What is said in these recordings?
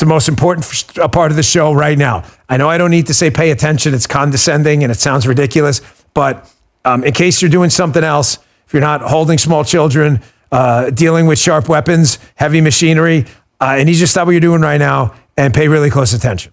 the most important part of the show right now. I know I don't need to say pay attention. It's condescending and it sounds ridiculous. But in case you're doing something else, if you're not holding small children, dealing with sharp weapons, heavy machinery, I need you to stop what you're doing right now and pay really close attention.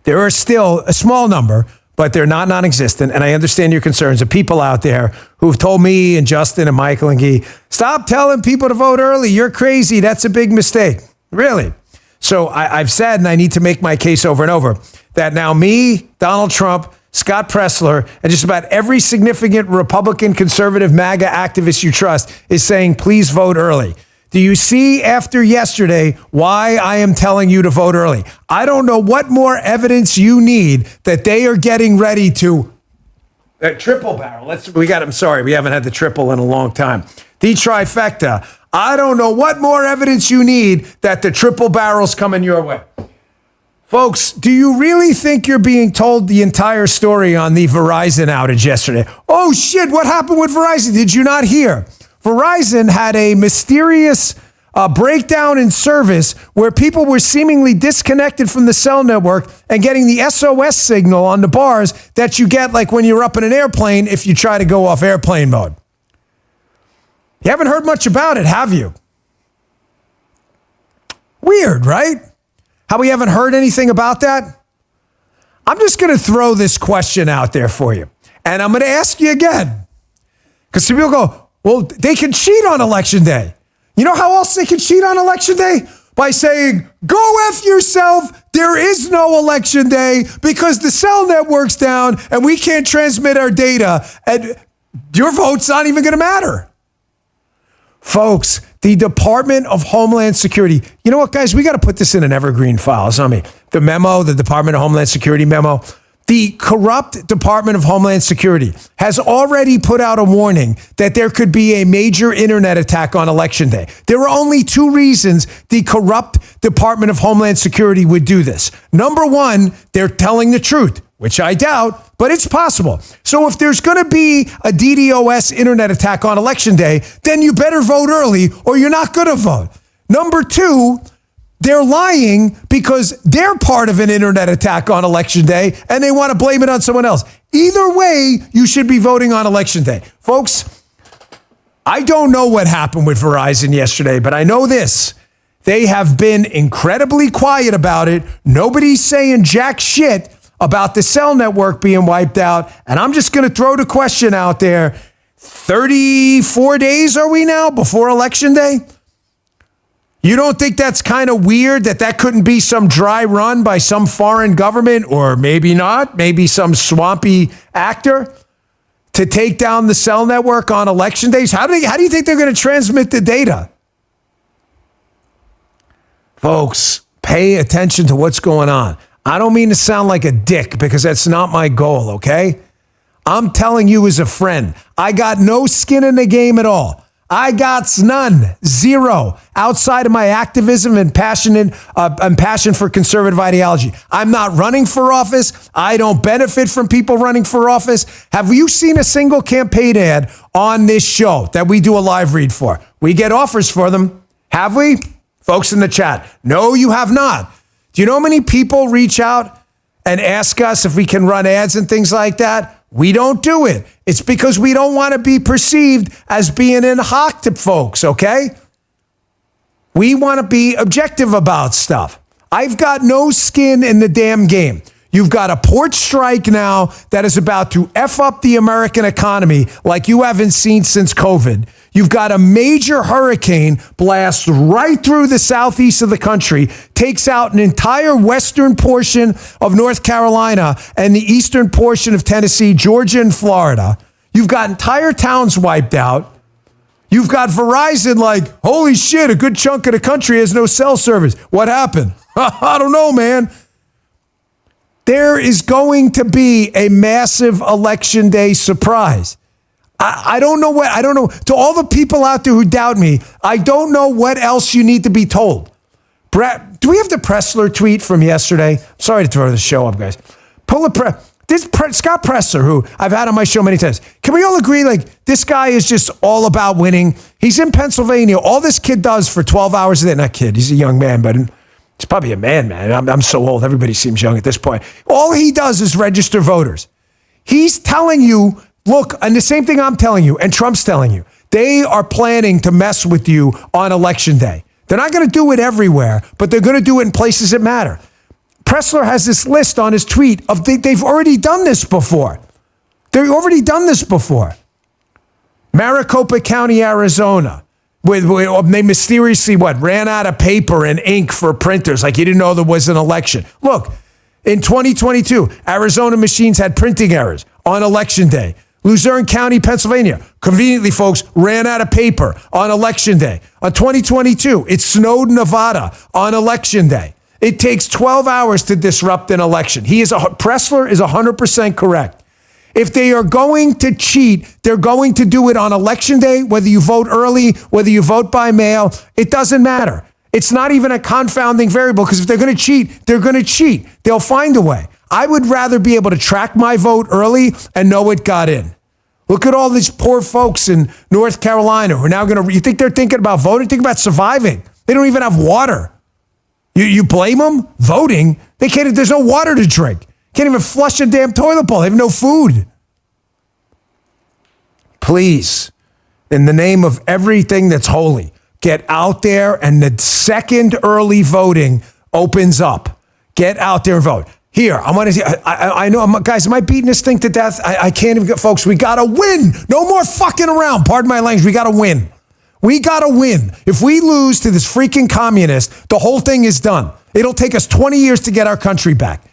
There are still a small number, but they're not non-existent, and I understand your concerns of people out there who've told me and Justin and Michael and Guy, stop telling people to vote early. You're crazy. That's a big mistake. Really? So I've said, and I need to make my case over and over, that now me, Donald Trump, Scott Pressler, and just about every significant Republican, conservative, MAGA activist you trust is saying, please vote early. Do you see after yesterday why I am telling you to vote early? I don't know what more evidence you need that they are getting ready to triple barrel. I'm sorry, we haven't had the triple in a long time. The trifecta. I don't know what more evidence you need that the triple barrel's coming your way. Folks, do you really think you're being told the entire story on the Verizon outage yesterday? Oh shit, what happened with Verizon? Did you not hear? Verizon had a mysterious breakdown in service where people were seemingly disconnected from the cell network and getting the SOS signal on the bars that you get like when you're up in an airplane if you try to go off airplane mode. You haven't heard much about it, have you? Weird, right? How we haven't heard anything about that? I'm just going to throw this question out there for you. And I'm going to ask you again. Because some people go, well, they can cheat on Election Day. You know how else they can cheat on Election Day? By saying, go F yourself, there is no Election Day because the cell network's down and we can't transmit our data and your vote's not even going to matter. Folks, the Department of Homeland Security, you know what, guys? We got to put this in an evergreen file. It's on me. The memo, the Department of Homeland Security memo. The corrupt Department of Homeland Security has already put out a warning that there could be a major internet attack on Election Day. There are only two reasons the corrupt Department of Homeland Security would do this. Number one, they're telling the truth, which I doubt, but it's possible. So if there's going to be a DDoS internet attack on Election Day, then you better vote early or you're not going to vote. Number two, they're lying because they're part of an internet attack on Election Day and they want to blame it on someone else. Either way, you should be voting on Election Day. Folks, I don't know what happened with Verizon yesterday, but I know this. They have been incredibly quiet about it. Nobody's saying jack shit about the cell network being wiped out. And I'm just going to throw the question out there. 34 days are we now before Election Day? You don't think that's kind of weird that couldn't be some dry run by some foreign government or maybe not, maybe some swampy actor to take down the cell network on election days? How do you think they're going to transmit the data? Folks, pay attention to what's going on. I don't mean to sound like a dick because that's not my goal, okay? I'm telling you as a friend, I got no skin in the game at all. I got none, zero, outside of my activism and passion for conservative ideology. I'm not running for office. I don't benefit from people running for office. Have you seen a single campaign ad on this show that we do a live read for? We get offers for them. Have we? Folks in the chat. No, you have not. Do you know how many people reach out and ask us if we can run ads and things like that? We don't do it. It's because we don't want to be perceived as being in hock to folks, okay? We want to be objective about stuff. I've got no skin in the damn game. You've got a port strike now that is about to F up the American economy like you haven't seen since COVID. You've got a major hurricane blast right through the southeast of the country, takes out an entire western portion of North Carolina and the eastern portion of Tennessee, Georgia, and Florida. You've got entire towns wiped out. You've got Verizon like, holy shit, a good chunk of the country has no cell service. What happened? I don't know, man. There is going to be a massive election day surprise. I don't know. To all the people out there who doubt me, I don't know what else you need to be told. Brett, do we have the Pressler tweet from yesterday? Sorry to throw the show up, guys. Scott Pressler, who I've had on my show many times. Can we all agree, like, this guy is just all about winning? He's in Pennsylvania. All this kid does for 12 hours a day, not kid, he's a young man, but It's probably a man. I'm so old. Everybody seems young at this point. All he does is register voters. He's telling you, look, and the same thing I'm telling you, and Trump's telling you, they are planning to mess with you on election day. They're not going to do it everywhere, but they're going to do it in places that matter. Pressler has this list on his tweet of they've already done this before. They've already done this before. Maricopa County, Arizona. They mysteriously, ran out of paper and ink for printers, like you didn't know there was an election. Look, in 2022, Arizona machines had printing errors on election day. Luzerne County, Pennsylvania, conveniently, folks, ran out of paper on election day. On 2022, it snowed in Nevada on election day. It takes 12 hours to disrupt an election. Pressler is 100% correct. If they are going to cheat, they're going to do it on election day, whether you vote early, whether you vote by mail. It doesn't matter. It's not even a confounding variable, because if they're going to cheat, they're going to cheat. They'll find a way. I would rather be able to track my vote early and know it got in. Look at all these poor folks in North Carolina who are now going to, you think they're thinking about voting? Think about surviving. They don't even have water. You blame them? Voting? They can't, there's no water to drink. Can't even flush a damn toilet bowl. They have no food. Please, in the name of everything that's holy, get out there, and the second early voting opens up, get out there and vote. Here, I know, guys, am I beating this thing to death? I can't even get, folks, we got to win. No more fucking around. Pardon my language. We got to win. We got to win. If we lose to this freaking communist, the whole thing is done. It'll take us 20 years to get our country back.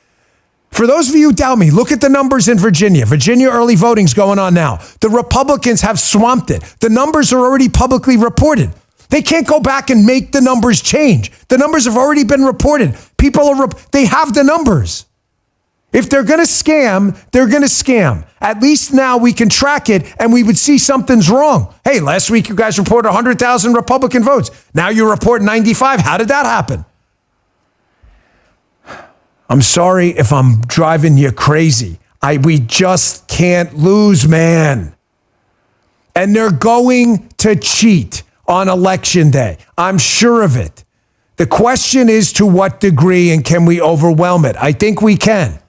For those of you who doubt me, look at the numbers in Virginia. Virginia early voting's going on now. The Republicans have swamped it. The numbers are already publicly reported. They can't go back and make the numbers change. The numbers have already been reported. They have the numbers. If they're going to scam, they're going to scam. At least now we can track it and we would see something's wrong. Hey, last week you guys reported 100,000 Republican votes. Now you report 95. How did that happen? I'm sorry if I'm driving you crazy. We just can't lose, man. And they're going to cheat on election day. I'm sure of it. The question is, to what degree, and can we overwhelm it? I think we can.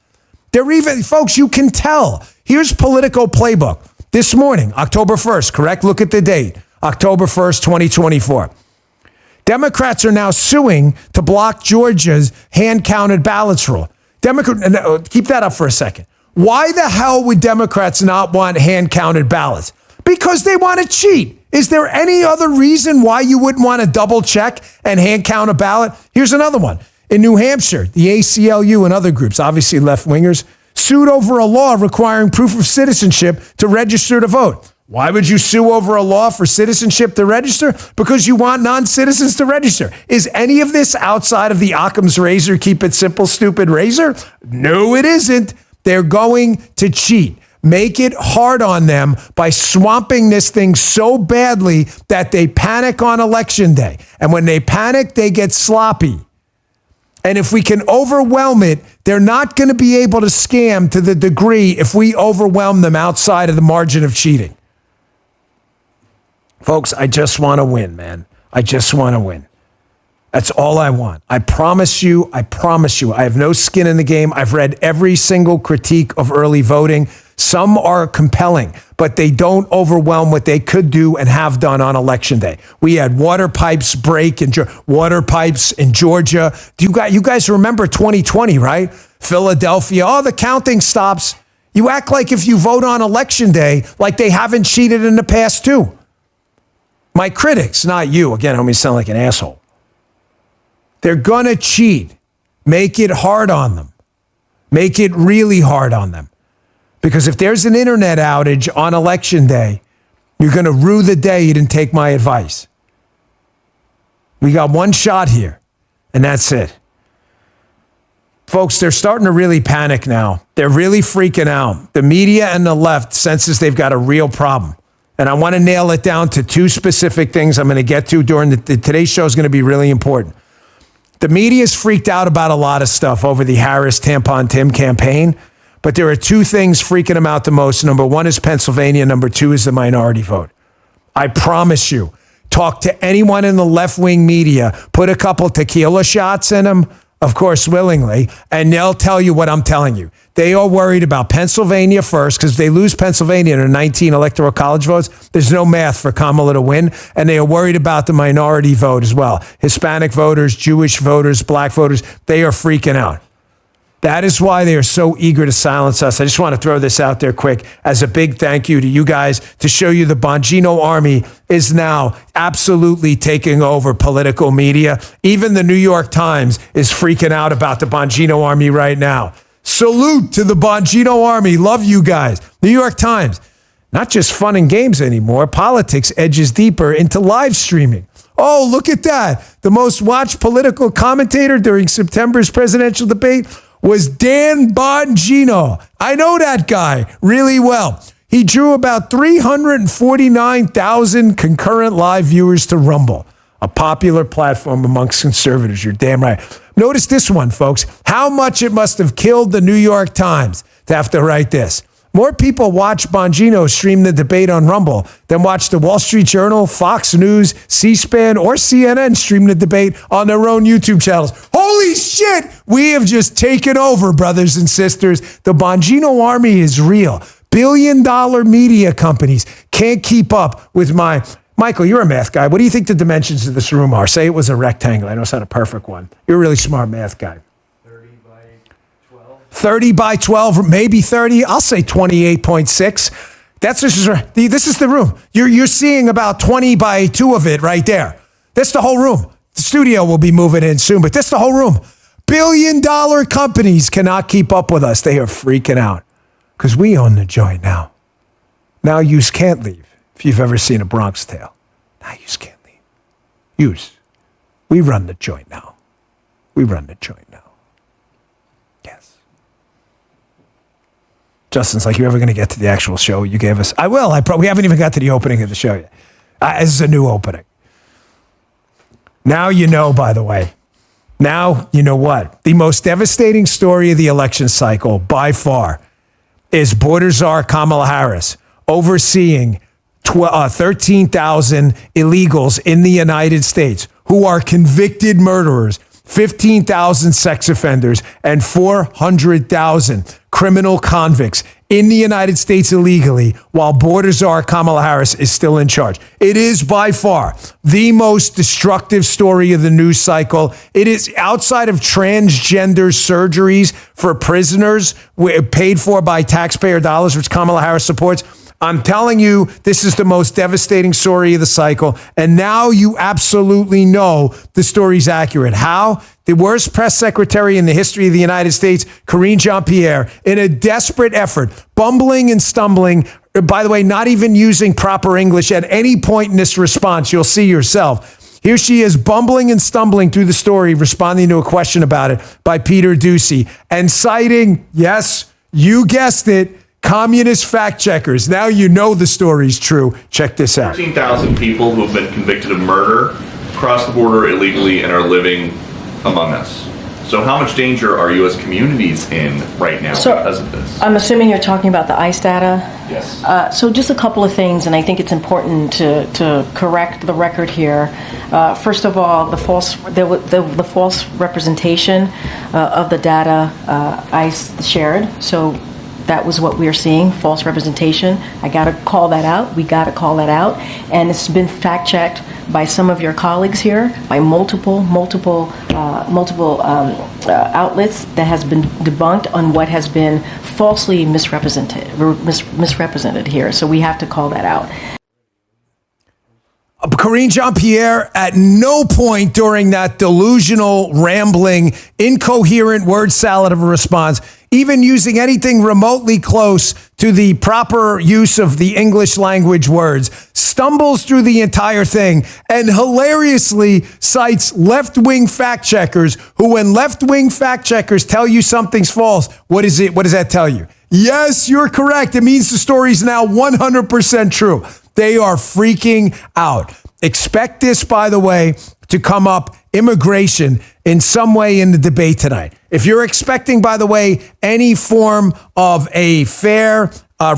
Folks, you can tell. Here's Politico Playbook. This morning, October 1st, correct? Look at the date. October 1st, 2024. Democrats are now suing to block Georgia's hand-counted ballots rule. Keep that up for a second. Why the hell would Democrats not want hand-counted ballots? Because they want to cheat. Is there any other reason why you wouldn't want to double check and hand count a ballot? Here's another one. In New Hampshire, the ACLU and other groups, obviously left-wingers, sued over a law requiring proof of citizenship to register to vote. Why would you sue over a law for citizenship to register? Because you want non-citizens to register. Is any of this outside of the Occam's razor, keep it simple, stupid razor? No, it isn't. They're going to cheat. Make it hard on them by swamping this thing so badly that they panic on election day. And when they panic, they get sloppy. And if we can overwhelm it, they're not going to be able to scam to the degree if we overwhelm them outside of the margin of cheating. Folks, I just want to win, man. I just want to win. That's all I want. I promise you. I have no skin in the game. I've read every single critique of early voting. Some are compelling, but they don't overwhelm what they could do and have done on election day. We had water pipes break in Georgia. You guys remember 2020, right? Philadelphia. Oh, the counting stops. You act like if you vote on election day, like they haven't cheated in the past too. My critics, not you. Again, I don't mean to sound like an asshole. They're going to cheat. Make it hard on them. Make it really hard on them. Because if there's an internet outage on election day, you're going to rue the day you didn't take my advice. We got one shot here, and that's it. Folks, they're starting to really panic now. They're really freaking out. The media and the left senses they've got a real problem. And I want to nail it down to two specific things I'm going to get to during today's show is going to be really important. The media is freaked out about a lot of stuff over the Harris Tampon Tim campaign, but there are two things freaking them out the most. Number one is Pennsylvania. Number two is the minority vote. I promise you, talk to anyone in the left-wing media, put a couple tequila shots in them, of course, willingly, and they'll tell you what I'm telling you. They are worried about Pennsylvania first, because if they lose Pennsylvania in 19 electoral college votes, there's no math for Kamala to win, and they are worried about the minority vote as well. Hispanic voters, Jewish voters, black voters, they are freaking out. That is why they are so eager to silence us. I just want to throw this out there quick as a big thank you to you guys to show you the Bongino army is now absolutely taking over political media. Even the New York Times is freaking out about the Bongino army right now. Salute to the Bongino army. Love you guys. New York Times, not just fun and games anymore. Politics edges deeper into live streaming. Oh, look at that. The most watched political commentator during September's presidential debate was Dan Bongino. I know that guy really well. He drew about 349,000 concurrent live viewers to Rumble, a popular platform amongst conservatives. You're damn right. Notice this one, folks. How much it must have killed the New York Times to have to write this. More people watch Bongino stream the debate on Rumble than watch the Wall Street Journal, Fox News, C-SPAN, or CNN stream the debate on their own YouTube channels. Holy shit! We have just taken over, brothers and sisters. The Bongino army is real. Billion-dollar media companies can't keep up with my... Michael, you're a math guy. What do you think the dimensions of this room are? Say it was a rectangle. I know it's not a perfect one. You're a really smart math guy. 30 by 12, maybe 30. I'll say 28.6. This is the room. You're seeing about 20 by 2 of it right there. That's the whole room. The studio will be moving in soon, but that's the whole room. Billion-dollar companies cannot keep up with us. They are freaking out because we own the joint now. Now yous can't leave. If you've ever seen a Bronx Tale, now yous can't leave. Yous. We run the joint now. We run the joint now. Yes. Justin's like, you're ever going to get to the actual show you gave us? I will. We haven't even got to the opening of the show yet. This is a new opening. Now you know, by the way. Now you know what? The most devastating story of the election cycle, by far, is border czar Kamala Harris overseeing 13,000 illegals in the United States who are convicted murderers, 15,000 sex offenders, and 400,000 criminal convicts in the United States illegally, while border czar Kamala Harris is still in charge. It is by far the most destructive story of the news cycle. It is outside of transgender surgeries for prisoners paid for by taxpayer dollars, which Kamala Harris supports. I'm telling you, this is the most devastating story of the cycle. And now you absolutely know the story's accurate. How? The worst press secretary in the history of the United States, Karine Jean-Pierre, in a desperate effort, bumbling and stumbling, by the way, not even using proper English at any point in this response. You'll see yourself. Here she is bumbling and stumbling through the story, responding to a question about it by Peter Doocy, and citing, yes, you guessed it, communist fact checkers. Now you know the story's true. Check this out. 13,000 people who have been convicted of murder crossed the border illegally and are living among us. So how much danger are U.S. communities in right now because of this? I'm assuming you're talking about the ICE data? Yes. So just a couple of things, and I think it's important to correct the record here. First of all, the false representation of the data ICE shared. So that was what we are seeing, false representation. I got to call that out. We got to call that out. And it's been fact-checked by some of your colleagues here, by multiple outlets that has been debunked on what has been falsely misrepresented here. So we have to call that out. Karine Jean-Pierre, at no point during that delusional, rambling, incoherent word salad of a response, even using anything remotely close to the proper use of the English language words, stumbles through the entire thing and hilariously cites left-wing fact checkers who, when left-wing fact checkers tell you something's false, what is it? What does that tell you? Yes, you're correct. It means the story's now 100% true. They are freaking out. Expect this, by the way, to come up, immigration, in some way in the debate tonight. If you're expecting, by the way, any form of a fair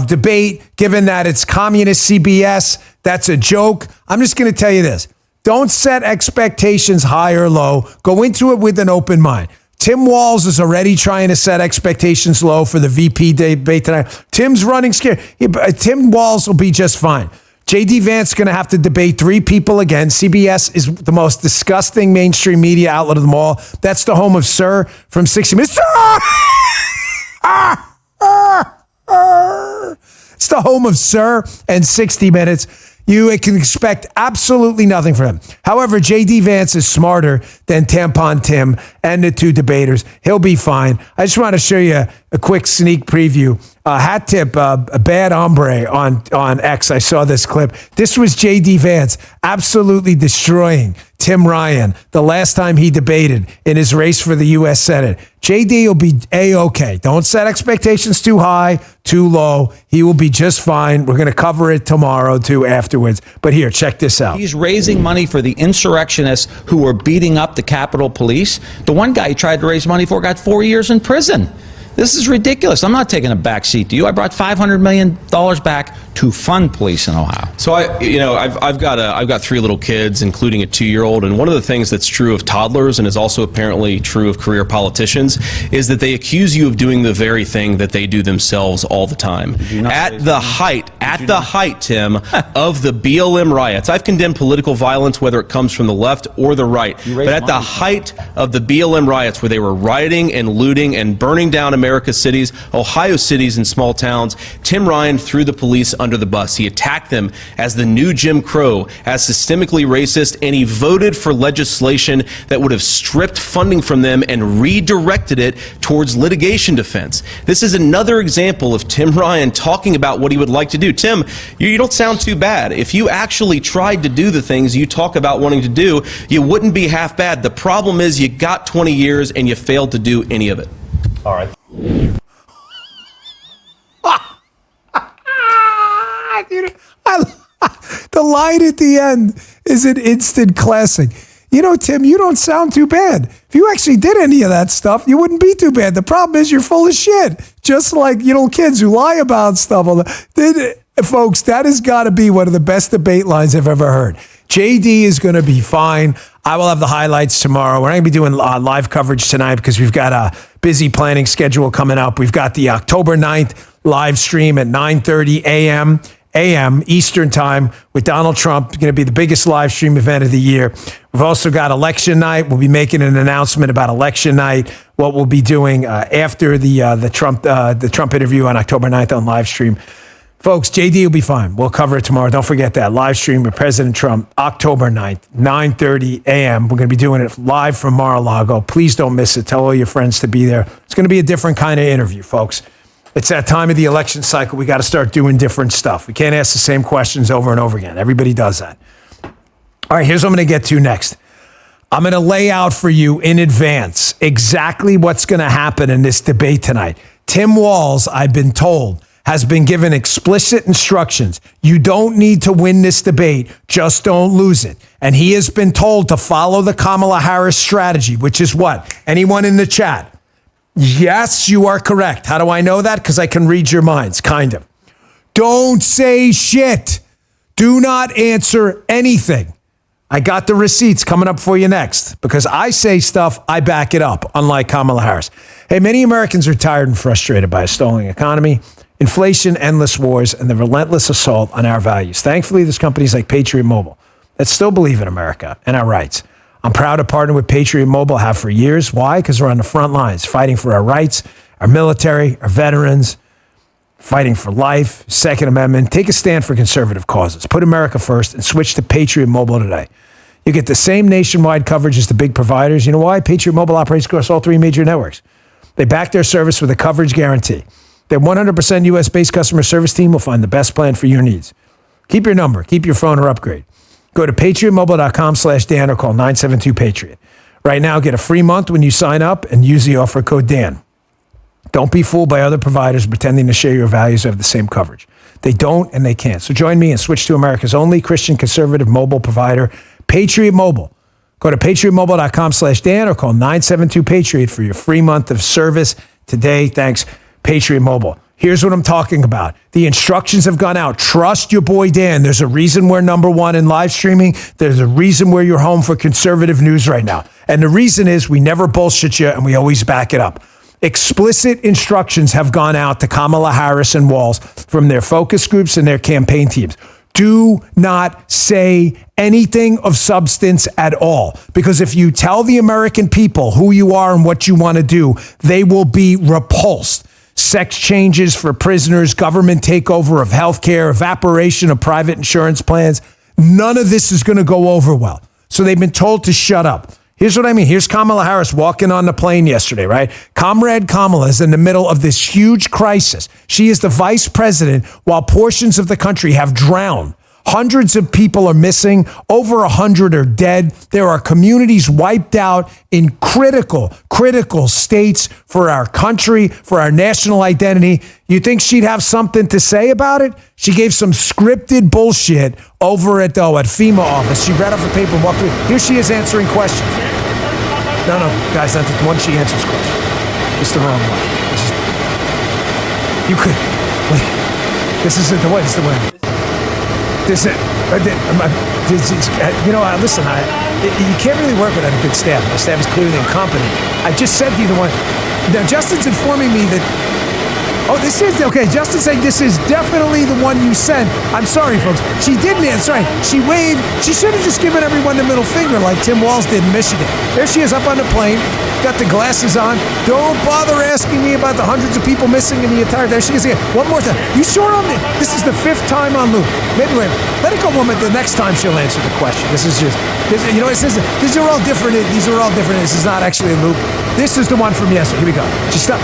debate, given that it's communist CBS, That's a joke. I'm just going to tell you this. Don't set expectations high or low. Go into it with an open mind. Tim Walz is already trying to set expectations low for the VP debate tonight. Tim's running scared. Tim Walz will be just fine. J.D. Vance is going to have to debate 3 people again. CBS is the most disgusting mainstream media outlet of them all. That's the home of Sir from 60 Minutes. Sir! It's the home of Sir and 60 Minutes. You can expect absolutely nothing from him. However, J.D. Vance is smarter than Tampon Tim and the 2 debaters. He'll be fine. I just want to show you a quick sneak preview. Hat tip, a bad hombre on X. I saw this clip. This was J.D. Vance absolutely destroying Tim Ryan the last time he debated in his race for the U.S. Senate. J.D. will be A-okay. Don't set expectations too high, too low. He will be just fine. We're going to cover it tomorrow, too, afterwards. But here, check this out. He's raising money for the insurrectionists who were beating up the Capitol Police. The one guy he tried to raise money for got 4 years in prison. This is ridiculous. I'm not taking a back seat to you. I brought $500 million back to fund police in Ohio. So I've got 3 little kids, including a 2-year-old, and one of the things that's true of toddlers and is also apparently true of career politicians is that they accuse you of doing the very thing that they do themselves all the time. At the height, Tim, of the BLM riots, I've condemned political violence whether it comes from the left or the right. But at the height of the BLM riots, where they were rioting and looting and burning down America's cities, Ohio cities and small towns, Tim Ryan threw the police under the bus. He attacked them as the new Jim Crow, as systemically racist, and he voted for legislation that would have stripped funding from them and redirected it towards litigation defense. This is another example of Tim Ryan talking about what he would like to do. Tim, you don't sound too bad. If you actually tried to do the things you talk about wanting to do, you wouldn't be half bad. The problem is you got 20 years and you failed to do any of it. All right. Dude, the line at the end is an instant classic. You know, Tim, you don't sound too bad. If you actually did any of that stuff, you wouldn't be too bad. The problem is you're full of shit. Just like, kids who lie about stuff. Folks, that has got to be one of the best debate lines I've ever heard. JD is going to be fine. I will have the highlights tomorrow. We're not going to be doing live coverage tonight because we've got a busy planning schedule coming up. We've got the October 9th live stream at 9:30 a.m. Eastern time with Donald Trump. It's going to be the biggest live stream event of the year. We've also got election night. We'll be making an announcement about election night, what we'll be doing after the Trump interview on October 9th on live stream. Folks, JD will be fine. We'll cover it tomorrow. Don't forget that live stream with President Trump, October 9th, 9:30 a.m. We're going to be doing it live from Mar-a-Lago. Please don't miss it. Tell all your friends to be there. It's going to be a different kind of interview, folks. It's that time of the election cycle. We got to start doing different stuff. We can't ask the same questions over and over again. Everybody does that. All right, here's what I'm going to get to next. I'm going to lay out for you in advance exactly what's going to happen in this debate tonight. Tim Walz, I've been told, has been given explicit instructions. You don't need to win this debate. Just don't lose it. And he has been told to follow the Kamala Harris strategy, which is what? Anyone in the chat? Yes, you are correct. How do I know that? Because I can read your minds, kind of. Don't say shit. Do not answer anything. I got the receipts coming up for you next because I say stuff, I back it up, unlike Kamala Harris. Hey, many Americans are tired and frustrated by a stalling economy, inflation, endless wars, and the relentless assault on our values. Thankfully, there's companies like Patriot Mobile that still believe in America and our rights. I'm proud to partner with Patriot Mobile, have for years. Why? Because we're on the front lines, fighting for our rights, our military, our veterans, fighting for life, Second Amendment. Take a stand for conservative causes. Put America first and switch to Patriot Mobile today. You get the same nationwide coverage as the big providers. You know why? Patriot Mobile operates across all 3 major networks. They back their service with a coverage guarantee. Their 100% U.S.-based customer service team will find the best plan for your needs. Keep your number. Keep your phone or upgrade. Go to patriotmobile.com/Dan or call 972-PATRIOT. Right now, get a free month when you sign up and use the offer code Dan. Don't be fooled by other providers pretending to share your values or have the same coverage. They don't and they can't. So join me and switch to America's only Christian conservative mobile provider, Patriot Mobile. Go to patriotmobile.com/Dan or call 972-PATRIOT for your free month of service today. Thanks, Patriot Mobile. Here's what I'm talking about. The instructions have gone out. Trust your boy Dan. There's a reason we're number one in live streaming. There's a reason we're your home for conservative news right now. And the reason is we never bullshit you and we always back it up. Explicit instructions have gone out to Kamala Harris and Walz from their focus groups and their campaign teams. Do not say anything of substance at all. Because if you tell the American people who you are and what you want to do, they will be repulsed. Sex changes for prisoners, government takeover of healthcare, evaporation of private insurance plans. None of this is going to go over well. So they've been told to shut up. Here's what I mean. Here's Kamala Harris walking on the plane yesterday, right? Comrade Kamala is in the middle of this huge crisis. She is the vice president while portions of the country have drowned. Hundreds of people are missing. Over 100 are dead. There are communities wiped out in critical states for our country, for our national identity. You think she'd have something to say about it? She gave some scripted bullshit over at FEMA office. She read off a paper and walked away. Here she is answering questions. No, guys, that's the one she answers questions. It's the wrong one. You could. Wait. This isn't the way. It's the way. Listen, you can't really work without a good staff. The staff is clearly incompetent. I just said to you the one. Now, Justin's informing me that. Oh, this is okay. Justin's saying this is definitely the one you sent. I'm sorry, folks. She didn't answer. Right. She waved. She should have just given everyone the middle finger like Tim Walz did in Michigan. There she is up on the plane. Got the glasses on. Don't bother asking me about the hundreds of people missing in the entire. There she is again. One more time. You sure on this? This is the 5th time on loop. Maybe wait. Let it go, woman. The next time she'll answer the question. This is just. These are all different. These are all different. This is not actually a loop. This is the one from yesterday. Here we go. Just stop.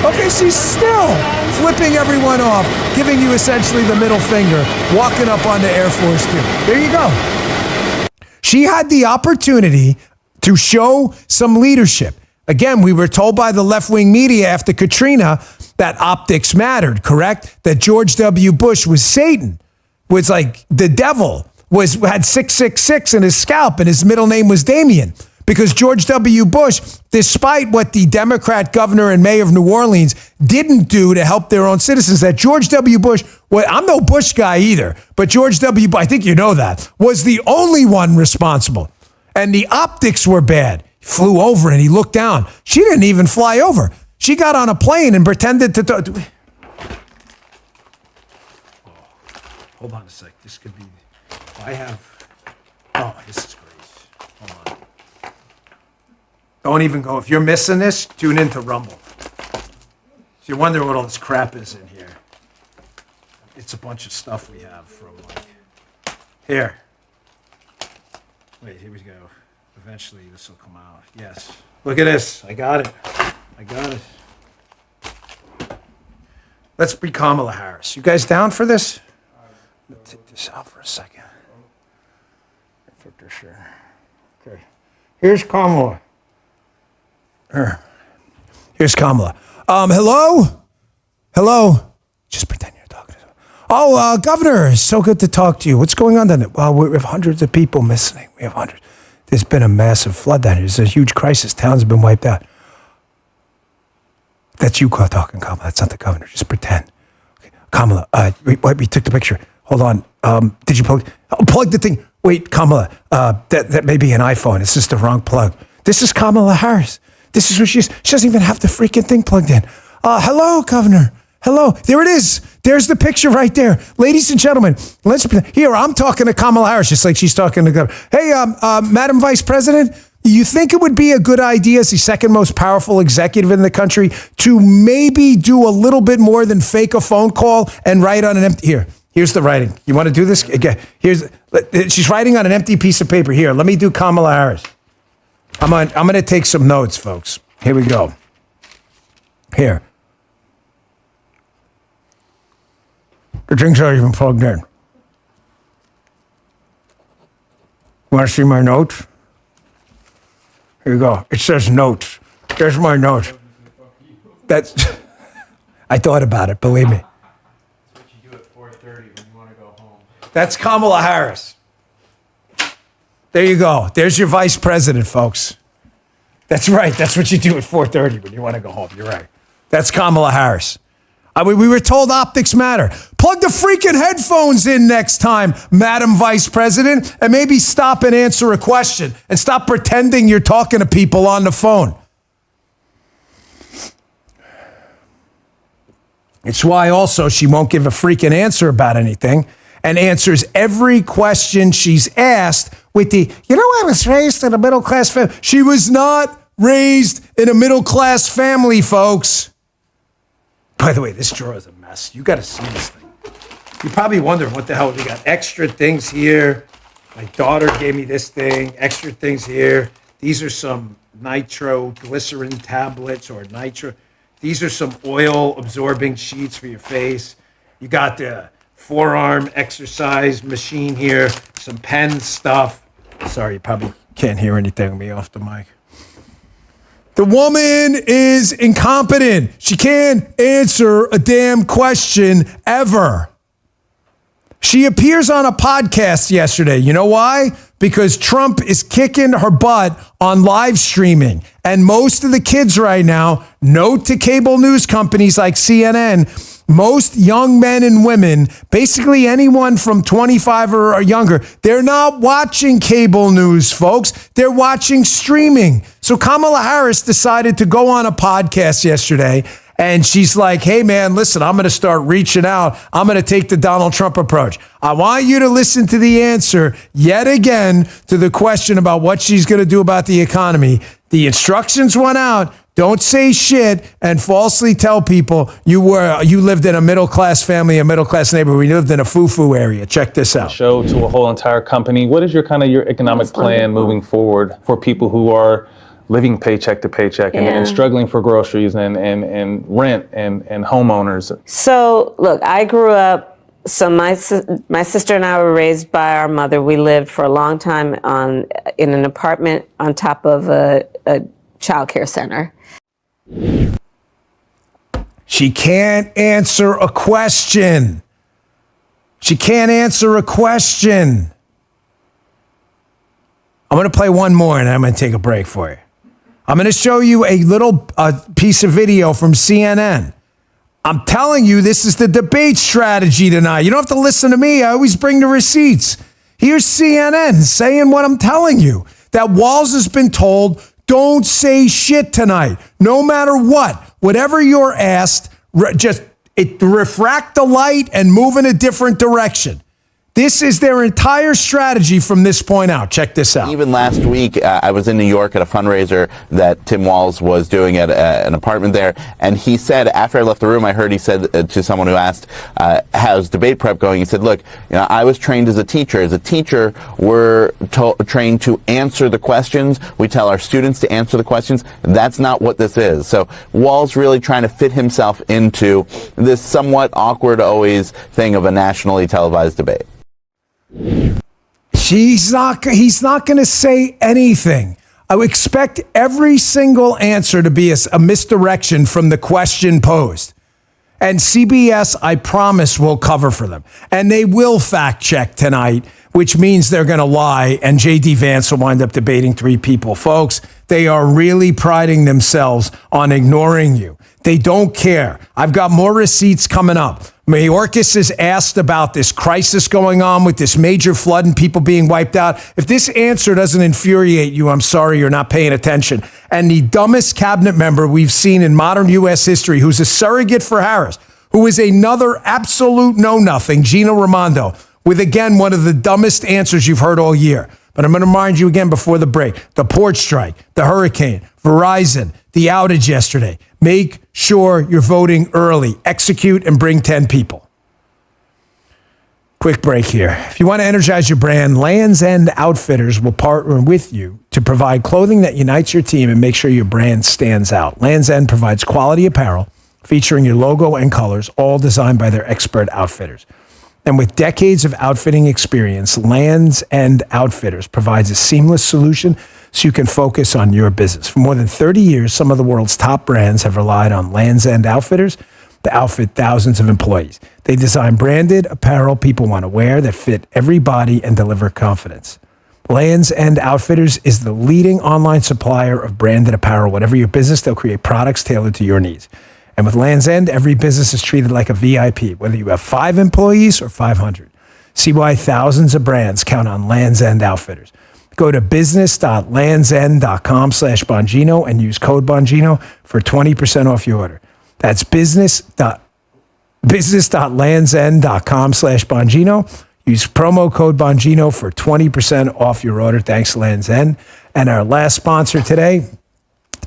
Okay, she's still flipping everyone off, giving you essentially the middle finger, walking up onto Air Force Two. There you go. She had the opportunity to show some leadership. Again, we were told by the left-wing media after Katrina that optics mattered, correct? That George W. Bush was Satan, was like the devil, had 666 in his scalp, and his middle name was Damien. Because George W. Bush, despite what the Democrat governor and mayor of New Orleans didn't do to help their own citizens, that George W. Bush, well, I'm no Bush guy either, but George W. Bush, I think you know that, was the only one responsible. And the optics were bad. He flew over and he looked down. She didn't even fly over. She got on a plane and pretended to... Hold on a sec. This could be... this is great. Hold on. Don't even go. If you're missing this, tune into Rumble. So you're wondering what all this crap is in here. It's a bunch of stuff we have from here. Wait, here we go. Eventually this will come out. Yes. Look at this. I got it. Let's be Kamala Harris. You guys down for this? Let me take this out for a second. For sure. Okay. Here's Kamala. Here's Kamala. Hello? Just pretend you're talking to someone. Oh, Governor, it's so good to talk to you. What's going on down there? Well, we have hundreds of people missing. We have hundreds. There's been a massive flood down here. There's a huge crisis. Towns have been wiped out. That's you talking, Kamala. That's not the governor. Just pretend. Okay. Kamala, we took the picture. Hold on. Did you plug the thing? Wait, Kamala, that may be an iPhone. It's just the wrong plug. This is Kamala Harris. This is who she is. She doesn't even have the freaking thing plugged in. Hello, Governor. Hello. There it is. There's the picture right there. Ladies and gentlemen, I'm talking to Kamala Harris, just like she's talking to the governor. Hey, Madam Vice President, you think it would be a good idea as the second most powerful executive in the country to maybe do a little bit more than fake a phone call and write on an empty... Here's the writing. You want to do this? Again, she's writing on an empty piece of paper. Here, let me do Kamala Harris. I'm going to take some notes, folks. Here we go. Here. The things aren't even plugged in. Want to see my notes? Here you go. It says notes. There's my notes. That's... I thought about it, believe me. That's what you do at 4:30 when you want to go home. That's Kamala Harris. There you go. There's your vice president, folks. That's right. That's what you do at 4:30 when you want to go home. You're right. That's Kamala Harris. I mean, we were told optics matter. Plug the freaking headphones in next time, Madam Vice President, and maybe stop and answer a question and stop pretending you're talking to people on the phone. It's why also she won't give a freaking answer about anything and answers every question she's asked with I was raised in a middle-class family. She was not raised in a middle-class family, folks. By the way, this drawer is a mess. You got to see this thing. You probably wonder what the hell. We got extra things here. My daughter gave me this thing. Extra things here. These are some nitroglycerin tablets or nitro. These are some oil-absorbing sheets for your face. You got the forearm exercise machine here. Some pen stuff. Sorry, you probably can't hear anything with me off the mic. The woman is incompetent. She can't answer a damn question ever. She appears on a podcast yesterday. You know why? Because Trump is kicking her butt on live streaming. And most of the kids right now, note to cable news companies like CNN, most young men and women, basically anyone from 25 or younger, they're not watching cable news, folks. They're watching streaming. So Kamala Harris decided to go on a podcast yesterday, and she's like, hey, man, listen, I'm going to start reaching out. I'm going to take the Donald Trump approach. I want you to listen to the answer yet again to the question about what she's going to do about the economy. The instructions went out. Don't say shit and falsely tell people you lived in a middle-class family, a middle-class neighborhood. You lived in a foo-foo area. Check this out. Show to a whole entire company. What is your economic plan moving forward for people who are living paycheck to paycheck and struggling for groceries and rent and homeowners? So, look, I grew up, so my sister and I were raised by our mother. We lived for a long time in an apartment on top of a child care center. She can't answer a question. She can't answer a question. I'm going to play one more and I'm going to take a break for you. I'm going to show you a little piece of video from CNN. I'm telling you, this is the debate strategy tonight. You don't have to listen to me. I always bring the receipts. Here's CNN saying what I'm telling you, that Walz has been told, don't say shit tonight, no matter what. Whatever you're asked, just refract the light and move in a different direction. This is their entire strategy from this point out. Check this out. Even last week, I was in New York at a fundraiser that Tim Walz was doing at an apartment there. And he said, after I left the room, I heard he said to someone who asked, how's debate prep going? He said, look, I was trained as a teacher. As a teacher, we're trained to answer the questions. We tell our students to answer the questions. That's not what this is. So Walz really trying to fit himself into this somewhat awkward always thing of a nationally televised debate. He's not going to say anything. I would expect every single answer to be a misdirection from the question posed. And CBS, I promise, will cover for them. And they will fact check tonight, which means they're going to lie, and J.D. Vance will wind up debating three people. Folks, they are really priding themselves on ignoring you. They don't care. I've got more receipts coming up. Mayorkas is asked about this crisis going on with this major flood and people being wiped out. If this answer doesn't infuriate you, I'm sorry, you're not paying attention. And the dumbest cabinet member we've seen in modern U.S. history, who's a surrogate for Harris, who is another absolute know-nothing, Gina Raimondo, with, again, one of the dumbest answers you've heard all year. But I'm going to remind you again before the break, the port strike, the hurricane, Verizon, the outage yesterday. Make sure you're voting early. Execute and bring 10 people. Quick break here. If you want to energize your brand, Land's End Outfitters will partner with you to provide clothing that unites your team and make sure your brand stands out. Land's End provides quality apparel featuring your logo and colors, all designed by their expert outfitters. And with decades of outfitting experience, Land's End Outfitters provides a seamless solution so you can focus on your business. For more than 30 years, some of the world's top brands have relied on Land's End Outfitters to outfit thousands of employees. They design branded apparel people want to wear that fit every body and deliver confidence. Land's End Outfitters is the leading online supplier of branded apparel. Whatever your business, they'll create products tailored to your needs. And with Land's End, every business is treated like a VIP, whether you have 5 employees or 500. See why thousands of brands count on Land's End Outfitters. Go to business.landsend.com/Bongino and use code Bongino for 20% off your order. That's business.landsend.com/Bongino. Use promo code Bongino for 20% off your order. Thanks, Land's End. And our last sponsor today,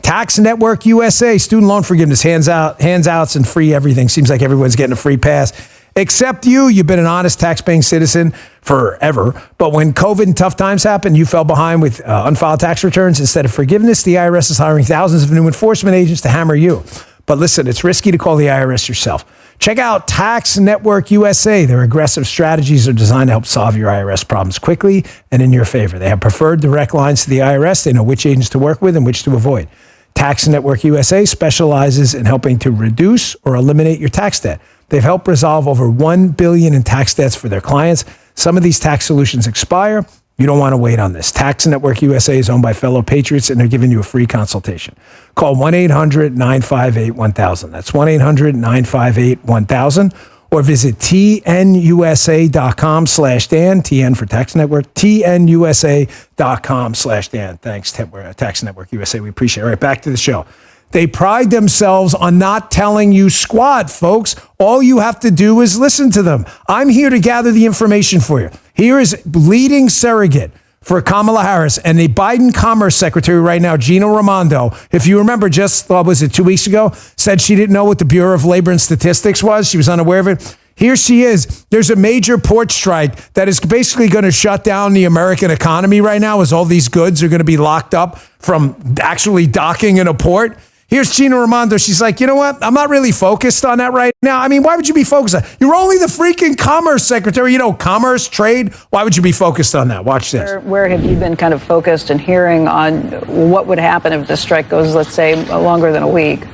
Tax Network USA, student loan forgiveness, handouts and free everything. Seems like everyone's getting a free pass. Except you. You've been an honest tax-paying citizen forever. But when COVID and tough times happened, you fell behind with unfiled tax returns. Instead of forgiveness, the IRS is hiring thousands of new enforcement agents to hammer you. But listen, it's risky to call the IRS yourself. Check out Tax Network USA. Their aggressive strategies are designed to help solve your IRS problems quickly and in your favor. They have preferred direct lines to the IRS. They know which agents to work with and which to avoid. Tax Network USA specializes in helping to reduce or eliminate your tax debt. They've helped resolve over $1 billion in tax debts for their clients. Some of these tax solutions expire. You don't want to wait on this. Tax Network USA is owned by fellow patriots, and they're giving you a free consultation. Call 1-800-958-1000. That's 1-800-958-1000. Or visit tnusa.com/Dan, TN for Tax Network, tnusa.com/Dan. Thanks, Tax Network USA. We appreciate it. All right, back to the show. They pride themselves on not telling you squat, folks. All you have to do is listen to them. I'm here to gather the information for you. Here is leading surrogate for Kamala Harris and the Biden Commerce Secretary right now, Gina Raimondo. If you remember, just, was it 2 weeks ago, said she didn't know what the Bureau of Labor and Statistics was. She was unaware of it. Here she is. There's a major port strike that is basically going to shut down the American economy right now, as all these goods are going to be locked up from actually docking in a port. Here's Gina Raimondo. She's like, you know what? I'm not really focused on that right now. I mean, why would you be focused on it? You're only the freaking commerce secretary, commerce, trade. Why would you be focused on that? Watch this. Where have you been kind of focused and hearing on what would happen if the strike goes, let's say, longer than a week?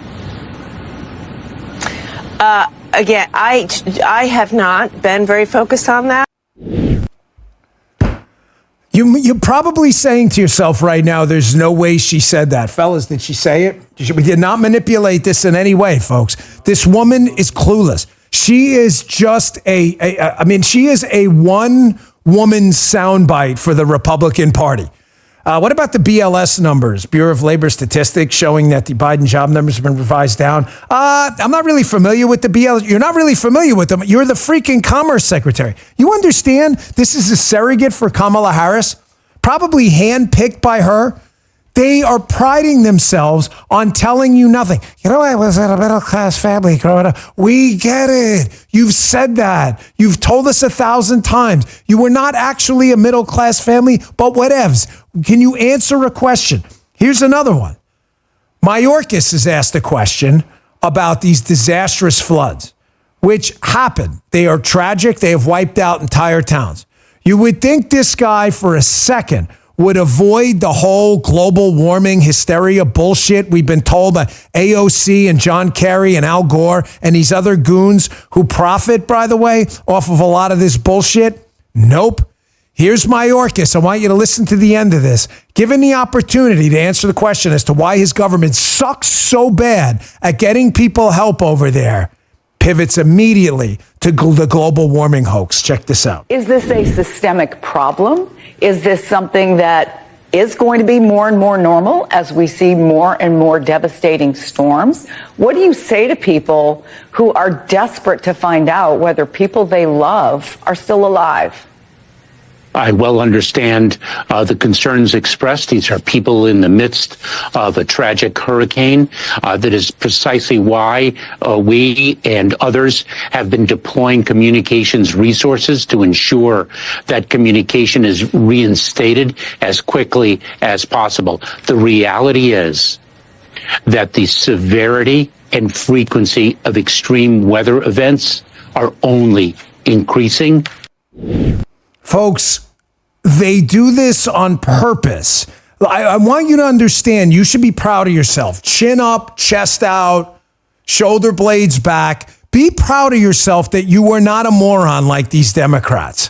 Again, I have not been very focused on that. You're probably saying to yourself right now, there's no way she said that. Fellas, did she say it? We did not manipulate this in any way, folks. This woman is clueless. She is just she is a one-woman soundbite for the Republican Party. What about the BLS numbers, Bureau of Labor Statistics, showing that the Biden job numbers have been revised down? I'm not really familiar with the BLS. You're not really familiar with them. You're the freaking Commerce Secretary. You understand this is a surrogate for Kamala Harris, probably handpicked by her. They are priding themselves on telling you nothing. I was in a middle-class family growing up. We get it. You've said that. You've told us 1,000 times. You were not actually a middle-class family, but whatevs. Can you answer a question? Here's another one. Mayorkas has asked a question about these disastrous floods, which happen. They are tragic. They have wiped out entire towns. You would think this guy for a second would avoid the whole global warming hysteria bullshit we've been told by AOC and John Kerry and Al Gore and these other goons who profit, by the way, off of a lot of this bullshit. Nope. Here's Mayorkas. I want you to listen to the end of this. Given the opportunity to answer the question as to why his government sucks so bad at getting people help over there, pivots immediately to the global warming hoax. Check this out. Is this a systemic problem? Is this something that is going to be more and more normal as we see more and more devastating storms? What do you say to people who are desperate to find out whether people they love are still alive? I well understand the concerns expressed. These are people in the midst of a tragic hurricane. That is precisely why we and others have been deploying communications resources to ensure that communication is reinstated as quickly as possible. The reality is that the severity and frequency of extreme weather events are only increasing. Folks, they do this on purpose. I want you to understand, you should be proud of yourself. Chin up, chest out, shoulder blades back. Be proud of yourself that you were not a moron like these Democrats.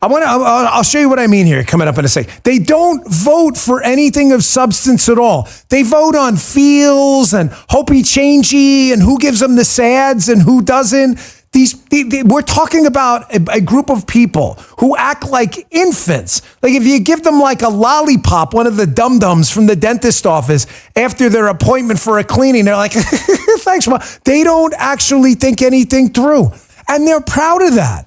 I'll show you what I mean here coming up in a second. They don't vote for anything of substance at all. They vote on feels and hopey changey and who gives them the sads and who doesn't. We're talking about a group of people who act like infants. Like if you give them like a lollipop, one of the dum-dums from the dentist office after their appointment for a cleaning, they're like, thanks, Mom. They don't actually think anything through. And they're proud of that.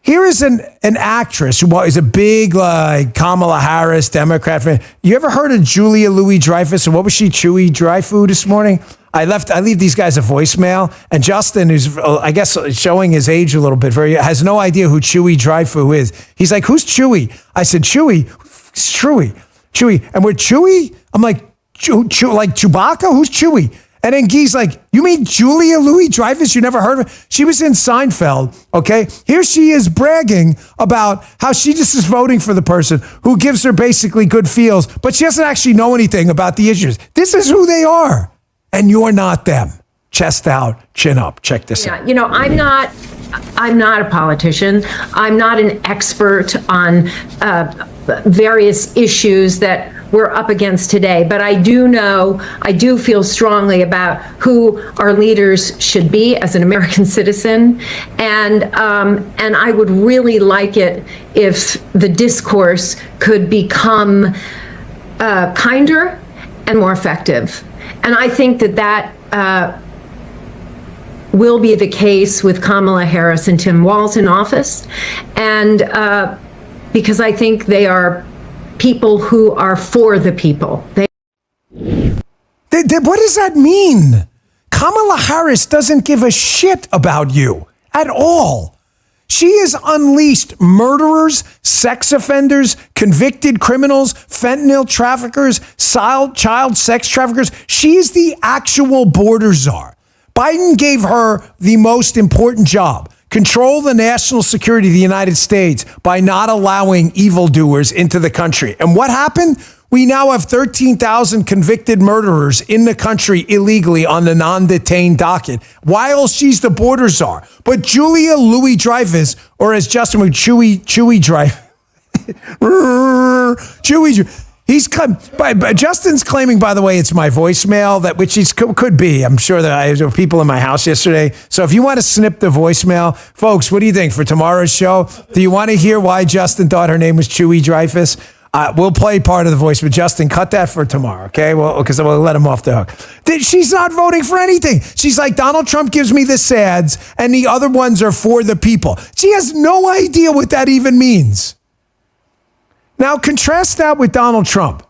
Here is an actress who is a big Kamala Harris Democrat fan. You ever heard of Julia Louis-Dreyfus? And what was she, Chewy Dry Food this morning? I leave these guys a voicemail, and Justin, who's I guess showing his age a little bit, has no idea who Chewy Dry Food is. He's like, "Who's Chewy?" I said, "Chewy, it's Chewy," and we're Chewy. I'm like, like Chewbacca? Who's Chewy? And then Guy's like, "You mean Julia Louis-Dreyfus? You never heard of her? She was in Seinfeld, okay? Here she is bragging about how she just is voting for the person who gives her basically good feels, but she doesn't actually know anything about the issues. This is who they are, and you're not them. Chest out, chin up. Check this out. You know, I'm not a politician. I'm not an expert on various issues that we're up against today, but I do feel strongly about who our leaders should be as an American citizen, and I would really like it if the discourse could become kinder and more effective, and I think that will be the case with Kamala Harris and Tim Walz in office, and because I think they are people who are for the people. What does that mean? Kamala Harris doesn't give a shit about you at all. She has unleashed murderers, sex offenders, convicted criminals, fentanyl traffickers, child sex traffickers. She is the actual border czar. Biden gave her the most important job. Control the national security of the United States by not allowing evildoers into the country. And what happened? We now have 13,000 convicted murderers in the country illegally on the non-detained docket while she's the border czar. But Julia Louis-Dreyfus, or as Justin would, Chewy Dreyfus, Justin's claiming, by the way, it's my voicemail, which could be. I'm sure that there were people in my house yesterday. So if you want to snip the voicemail, folks, what do you think for tomorrow's show? Do you want to hear why Justin thought her name was Chewy Dreyfus? We'll play part of the voice, but Justin, cut that for tomorrow, okay? Well, because we'll let him off the hook. She's not voting for anything. She's like, Donald Trump gives me the sads, and the other ones are for the people. She has no idea what that even means. Now, contrast that with Donald Trump,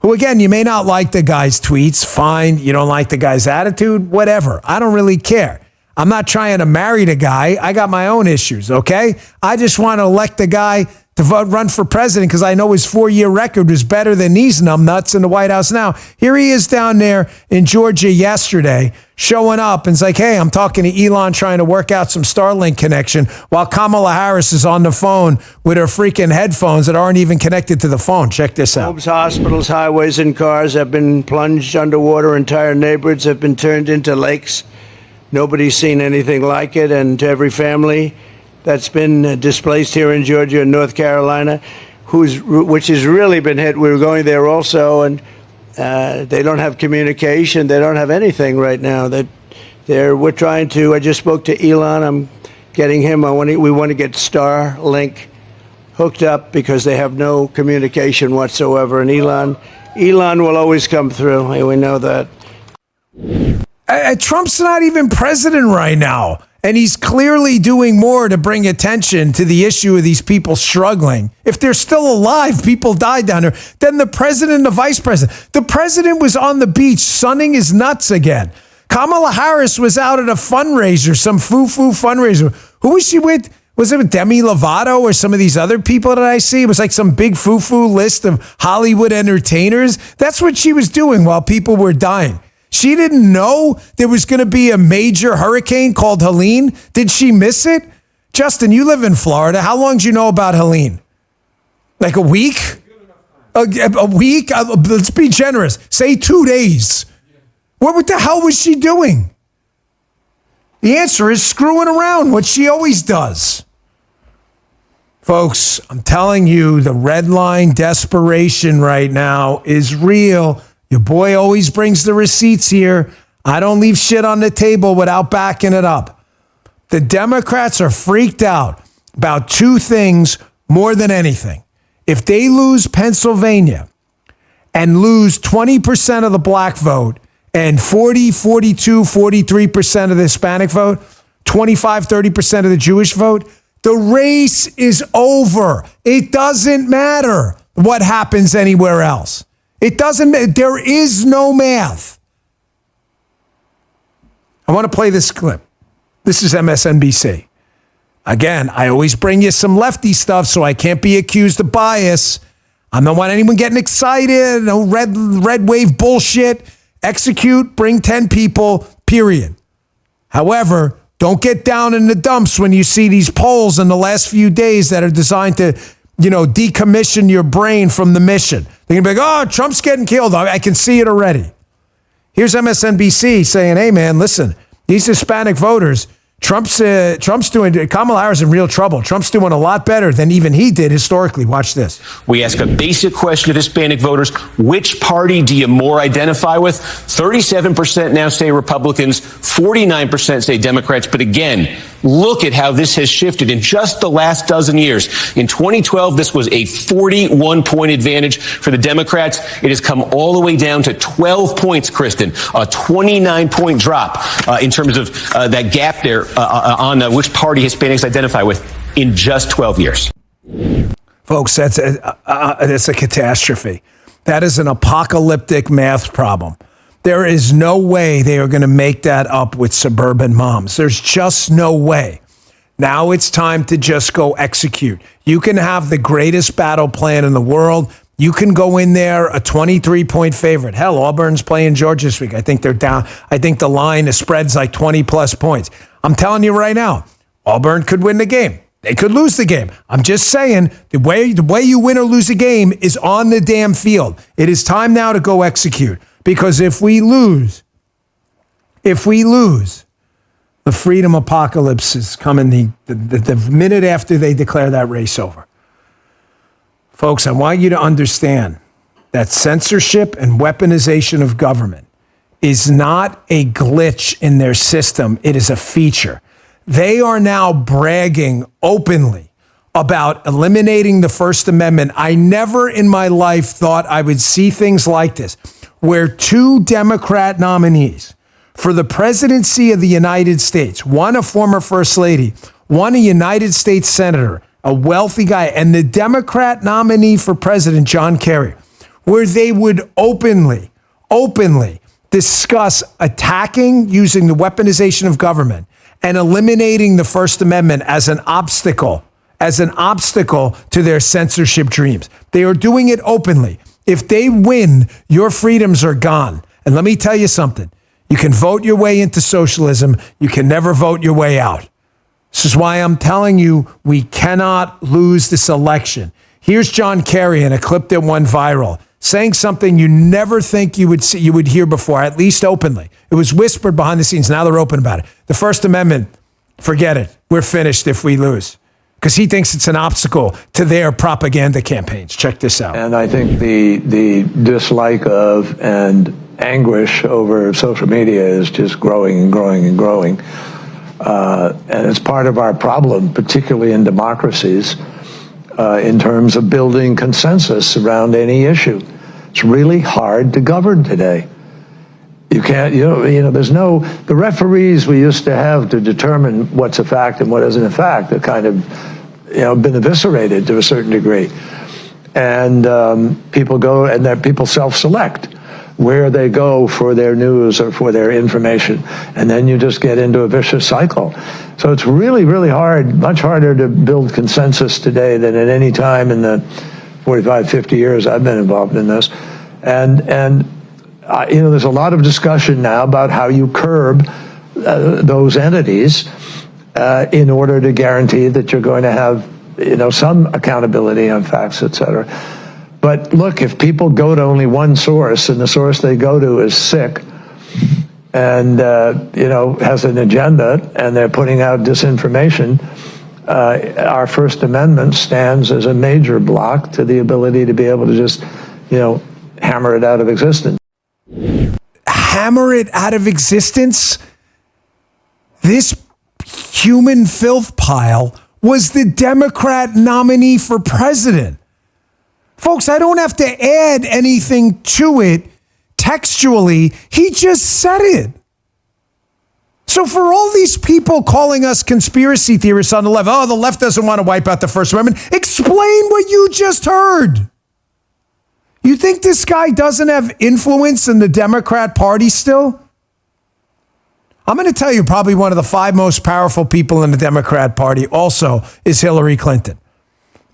who, again, you may not like the guy's tweets. Fine. You don't like the guy's attitude. Whatever. I don't really care. I'm not trying to marry the guy. I got my own issues, okay? I just want to elect the guy to run for president because I know his 4-year record was better than these numbnuts in the White House now. Here he is down there in Georgia yesterday showing up and it's like, hey, I'm talking to Elon trying to work out some Starlink connection while Kamala Harris is on the phone with her freaking headphones that aren't even connected to the phone. Check this out. Homes, hospitals, highways, and cars have been plunged underwater. Entire neighborhoods have been turned into lakes. Nobody's seen anything like it. And to every family that's been displaced here in Georgia and North Carolina, which has really been hit. We were going there also, and they don't have communication. They don't have anything right now. We're trying to. I just spoke to Elon. I'm getting him. We want to get Starlink hooked up because they have no communication whatsoever. And Elon will always come through. We know that. Trump's not even president right now. And he's clearly doing more to bring attention to the issue of these people struggling. If they're still alive, people died down there. Then the president and the vice president. The president was on the beach sunning his nuts again. Kamala Harris was out at a fundraiser, some foo-foo fundraiser. Who was she with? Was it with Demi Lovato or some of these other people that I see? It was like some big foo-foo list of Hollywood entertainers. That's what she was doing while people were dying. She didn't know there was going to be a major hurricane called Helene. Did she miss it? Justin, you live in Florida. How long do you know about Helene? Like a week? A week? Let's be generous. Say 2 days. What the hell was she doing? The answer is screwing around, what she always does. Folks, I'm telling you, the red line desperation right now is real. Your boy always brings the receipts here. I don't leave shit on the table without backing it up. The Democrats are freaked out about two things more than anything. If they lose Pennsylvania and lose 20% of the black vote and 40, 42, 43% of the Hispanic vote, 25, 30% of the Jewish vote, the race is over. It doesn't matter what happens anywhere else. It doesn't, there is no math. I want to play this clip. This is MSNBC. Again, I always bring you some lefty stuff so I can't be accused of bias. I don't want anyone getting excited, no red wave bullshit. Execute, bring 10 people, period. However, don't get down in the dumps when you see these polls in the last few days that are designed to, decommission your brain from the mission. They're going to be like, oh, Trump's getting killed. I can see it already. Here's MSNBC saying, hey, man, listen, these Hispanic voters, Trump's doing, Kamala Harris in real trouble. Trump's doing a lot better than even he did historically. Watch this. We ask a basic question of Hispanic voters. Which party do you more identify with? 37% now say Republicans, 49% say Democrats. But again, look at how this has shifted in just the last dozen years. In 2012, this was a 41-point advantage for the Democrats. It has come all the way down to 12 points, Kristen, a 29-point drop in terms of that gap there on which party Hispanics identify with in just 12 years. Folks, that's a catastrophe. That is an apocalyptic math problem. There is no way they are going to make that up with suburban moms. There's just no way. Now it's time to just go execute. You can have the greatest battle plan in the world. You can go in there a 23-point favorite. Hell, Auburn's playing Georgia this week. I think they're down. I think the line, the spread's like 20-plus points. I'm telling you right now, Auburn could win the game. They could lose the game. I'm just saying, the way you win or lose a game is on the damn field. It is time now to go execute. Because if we lose, the freedom apocalypse is coming the minute after they declare that race over. Folks, I want you to understand that censorship and weaponization of government is not a glitch in their system. It is a feature. They are now bragging openly about eliminating the First Amendment. I never in my life thought I would see things like this, where two Democrat nominees for the presidency of the United States, one a former First Lady, one a United States Senator, a wealthy guy, and the Democrat nominee for president, John Kerry, where they would openly discuss attacking using the weaponization of government and eliminating the First Amendment as an obstacle to their censorship dreams. They are doing it openly. If they win, your freedoms are gone. And let me tell you something. You can vote your way into socialism. You can never vote your way out. This is why I'm telling you, we cannot lose this election. Here's John Kerry in a clip that went viral, saying something you never think you would hear before, at least openly. It was whispered behind the scenes. Now they're open about it. The First Amendment, forget it. We're finished if we lose. Because he thinks it's an obstacle to their propaganda campaigns. Check this out. And I think the dislike of and anguish over social media is just growing and growing and growing. And it's part of our problem, particularly in democracies, in terms of building consensus around any issue. It's really hard to govern today. You can't, there's the referees we used to have to determine what's a fact and what isn't a fact are kind of, been eviscerated to a certain degree. And people self-select where they go for their news or for their information. And then you just get into a vicious cycle. So it's really, really hard, much harder to build consensus today than at any time in the 45, 50 years I've been involved in this. And there's a lot of discussion now about how you curb those entities in order to guarantee that you're going to have, some accountability on facts, et cetera. But look, if people go to only one source and the source they go to is sick and, has an agenda and they're putting out disinformation, our First Amendment stands as a major block to the ability to be able to just, hammer it out of existence. Hammer it out of existence? This human filth pile was the Democrat nominee for president. Folks, I don't have to add anything to it textually. He just said it. So for all these people calling us conspiracy theorists on the left, the left doesn't want to wipe out the First Amendment, explain what you just heard. You think this guy doesn't have influence in the Democrat Party still? I'm going to tell you, probably one of the 5 most powerful people in the Democrat Party also is Hillary Clinton.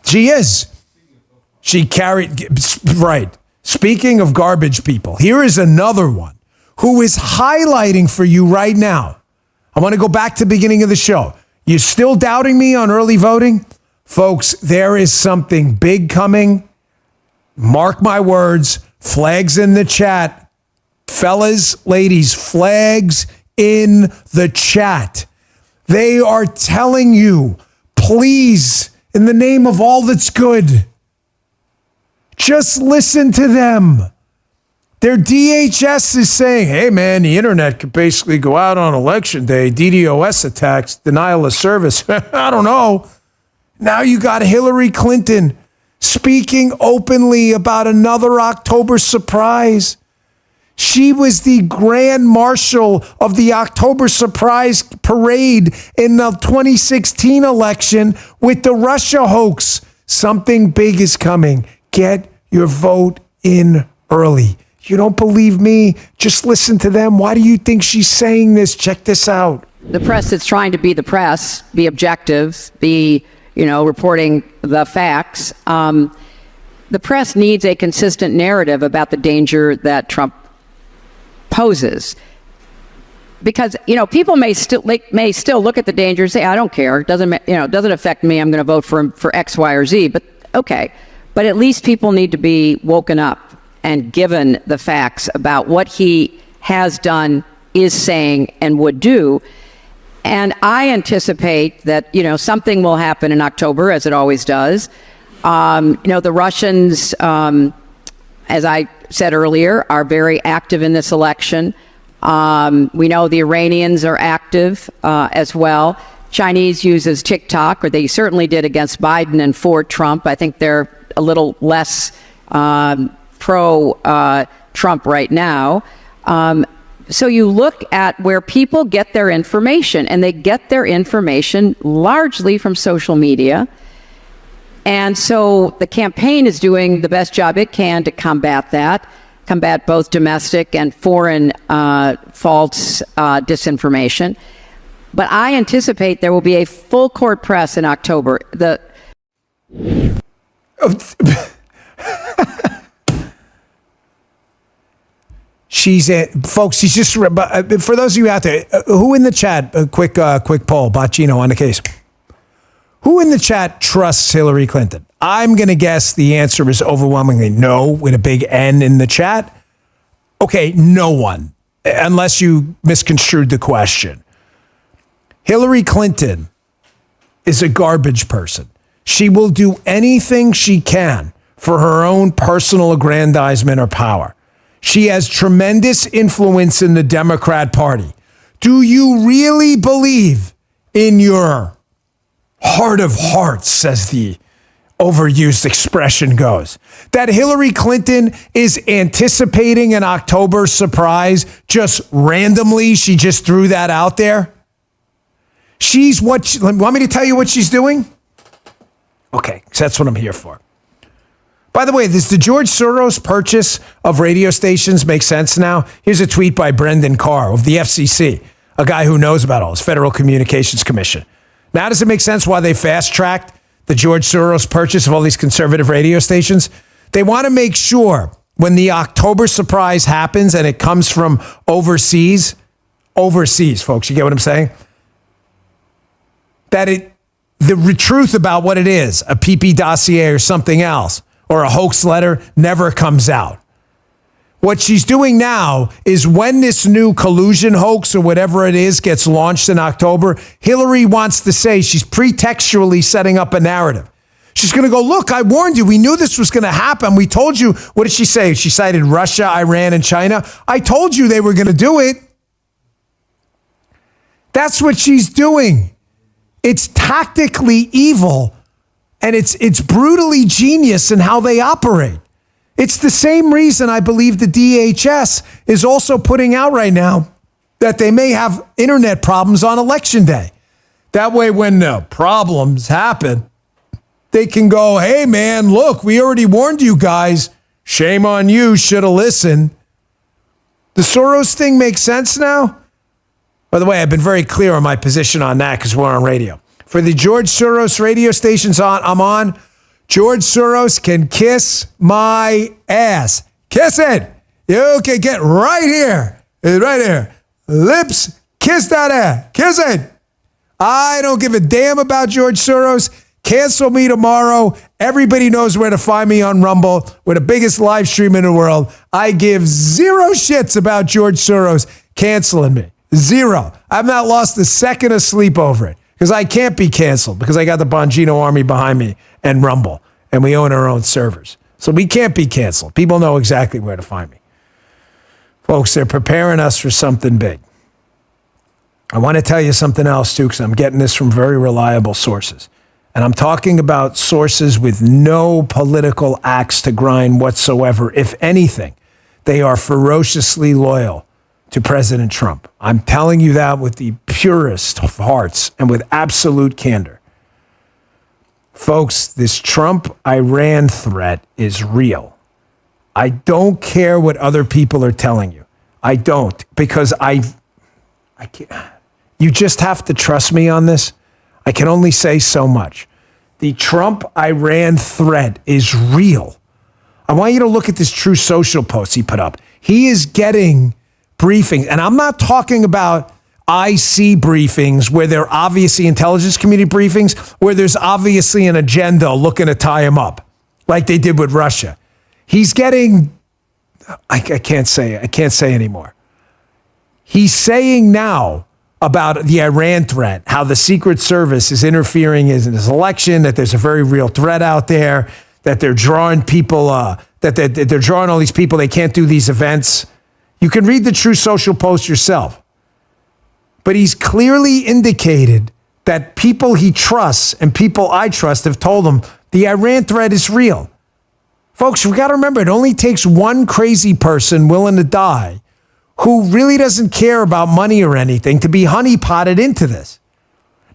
She is. She carried, right. Speaking of garbage people, here is another one who is highlighting for you right now. I want to go back to the beginning of the show. You still doubting me on early voting? Folks, there is something big coming. Mark my words, flags in the chat. Fellas, ladies, flags in the chat. They are telling you, please, in the name of all that's good, just listen to them. Their DHS is saying, hey, man, the internet could basically go out on election day. DDoS attacks, denial of service. I don't know. Now you got Hillary Clinton speaking openly about another October surprise. She was the grand marshal of the October surprise parade in the 2016 election with the Russia hoax. Something big is coming. Get your vote in early. You don't believe me? Just listen to them. Why do you think she's saying this? Check this out. The press that's trying to be the press, be objective, be, reporting the facts. The press needs a consistent narrative about the danger that Trump poses. Because, people may still look at the danger and say, I don't care. It doesn't affect me. I'm going to vote for him for X, Y, or Z. But okay. But at least people need to be woken up and given the facts about what he has done, is saying, and would do. And I anticipate that, something will happen in October, as it always does. The Russians, as I said earlier, are very active in this election. We know the Iranians are active as well. Chinese uses TikTok, or they certainly did against Biden and for Trump. I think they're a little less pro-Trump right now. So you look at where people get their information, and they get their information largely from social media. And so the campaign is doing the best job it can to combat that, combat both domestic and foreign false disinformation. But I anticipate there will be a full court press in October. Folks, she's just, for those of you out there, who in the chat, a quick poll, Bongino on the case. Who in the chat trusts Hillary Clinton? I'm going to guess the answer is overwhelmingly no, with a big N in the chat. Okay, no one, unless you misconstrued the question. Hillary Clinton is a garbage person. She will do anything she can for her own personal aggrandizement or power. She has tremendous influence in the Democrat Party. Do you really believe in your heart of hearts, as the overused expression goes, that Hillary Clinton is anticipating an October surprise just randomly? She just threw that out there. Want me to tell you what she's doing? Okay, 'cause that's what I'm here for. By the way, does the George Soros purchase of radio stations make sense now? Here's a tweet by Brendan Carr of the FCC, a guy who knows about all this, Federal Communications Commission. Now, does it make sense why they fast-tracked the George Soros purchase of all these conservative radio stations? They want to make sure when the October surprise happens and it comes from overseas, folks, you get what I'm saying? That the truth about what it is, a PP dossier or something else, or a hoax letter, never comes out. What she's doing now is when this new collusion hoax or whatever it is gets launched in October, Hillary wants to say she's pretextually setting up a narrative. She's going to go, look, I warned you. We knew this was going to happen. We told you. What did she say? She cited Russia, Iran, and China. I told you they were going to do it. That's what she's doing. It's tactically evil, and it's brutally genius in how they operate. It's the same reason I believe the DHS is also putting out right now that they may have internet problems on Election Day. That way, when problems happen, they can go, hey, man, look, we already warned you guys. Shame on you. Should have listened. The Soros thing makes sense now? By the way, I've been very clear on my position on that because we're on radio. For the George Soros radio stations I'm on, George Soros can kiss my ass. Kiss it. You can get right here. Right here. Lips, kiss that ass. Kiss it. I don't give a damn about George Soros. Cancel me tomorrow. Everybody knows where to find me on Rumble. We're the biggest live stream in the world. I give zero shits about George Soros canceling me. Zero. I've not lost a second of sleep over it because I can't be canceled because I got the Bongino army behind me and Rumble, and we own our own servers. So we can't be canceled. People know exactly where to find me. Folks, they're preparing us for something big. I want to tell you something else, too, because I'm getting this from very reliable sources. And I'm talking about sources with no political axe to grind whatsoever. If anything, they are ferociously loyal to President Trump. I'm telling you that with the purest of hearts and with absolute candor. Folks, this Trump-Iran threat is real. I don't care what other people are telling you. I don't, because I can't. You just have to trust me on this. I can only say so much. The Trump-Iran threat is real. I want you to look at this True Social post he put up. He is getting briefings, and I'm not talking about IC briefings where they're obviously intelligence community briefings, where there's obviously an agenda looking to tie him up, like they did with Russia. He's getting, I can't say anymore. He's saying now about the Iran threat, how the Secret Service is interfering in his election, that there's a very real threat out there, that they're drawing people, that they're drawing all these people, they can't do these events. You can read the True Social post yourself. But he's clearly indicated that people he trusts and people I trust have told him the Iran threat is real. Folks, we got to remember, it only takes one crazy person willing to die who really doesn't care about money or anything to be honeypotted into this.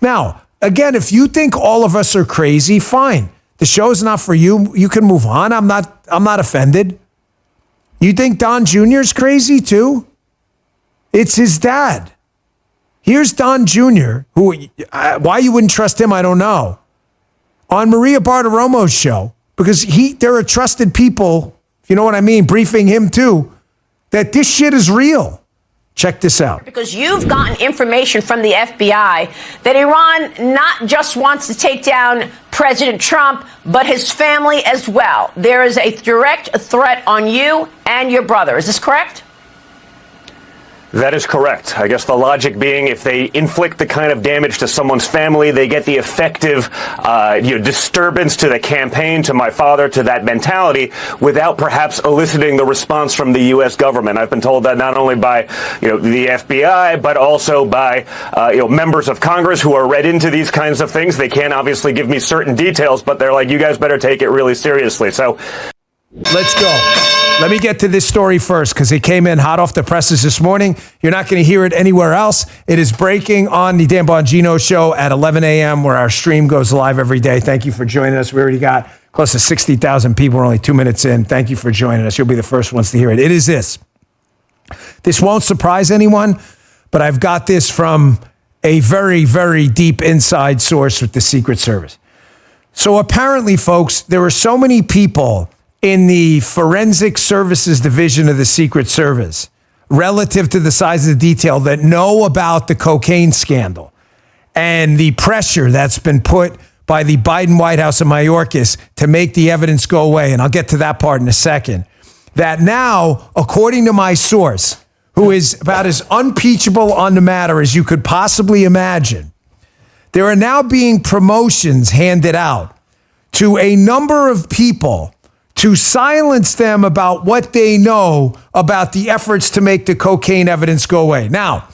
Now, again, if you think all of us are crazy, fine. The show's not for you. You can move on. I'm not offended. You think Don Jr. is crazy too? It's his dad. Here's Don Jr., who, why you wouldn't trust him, I don't know, on Maria Bartiromo's show, because there are trusted people, if you know what I mean, briefing him too, that this shit is real. Check this out. Because you've gotten information from the FBI that Iran not just wants to take down President Trump, but his family as well. There is a direct threat on you and your brother. Is this correct? That is correct. I guess the logic being if they inflict the kind of damage to someone's family, they get the effective disturbance to the campaign, to my father, to that mentality, without perhaps eliciting the response from the U.S. government. I've been told that not only by the FBI, but also by members of Congress who are read into these kinds of things. They can't obviously give me certain details, but they're like, you guys better take it really seriously. So let's go. Let me get to this story first because it came in hot off the presses this morning. You're not going to hear it anywhere else. It is breaking on the Dan Bongino Show at 11 a.m. where our stream goes live every day. Thank you for joining us. We already got close to 60,000 people. We're only 2 minutes in. Thank you for joining us. You'll be the first ones to hear it. It is this. This won't surprise anyone, but I've got this from a very, very deep inside source with the Secret Service. So apparently, folks, there were so many people in the Forensic Services Division of the Secret Service, relative to the size of the detail, that know about the cocaine scandal and the pressure that's been put by the Biden White House and Mayorkas to make the evidence go away. And I'll get to that part in a second. that now, according to my source, who is about as unimpeachable on the matter as you could possibly imagine, there are now being promotions handed out to a number of people to silence them about what they know about the efforts to make the cocaine evidence go away. Now,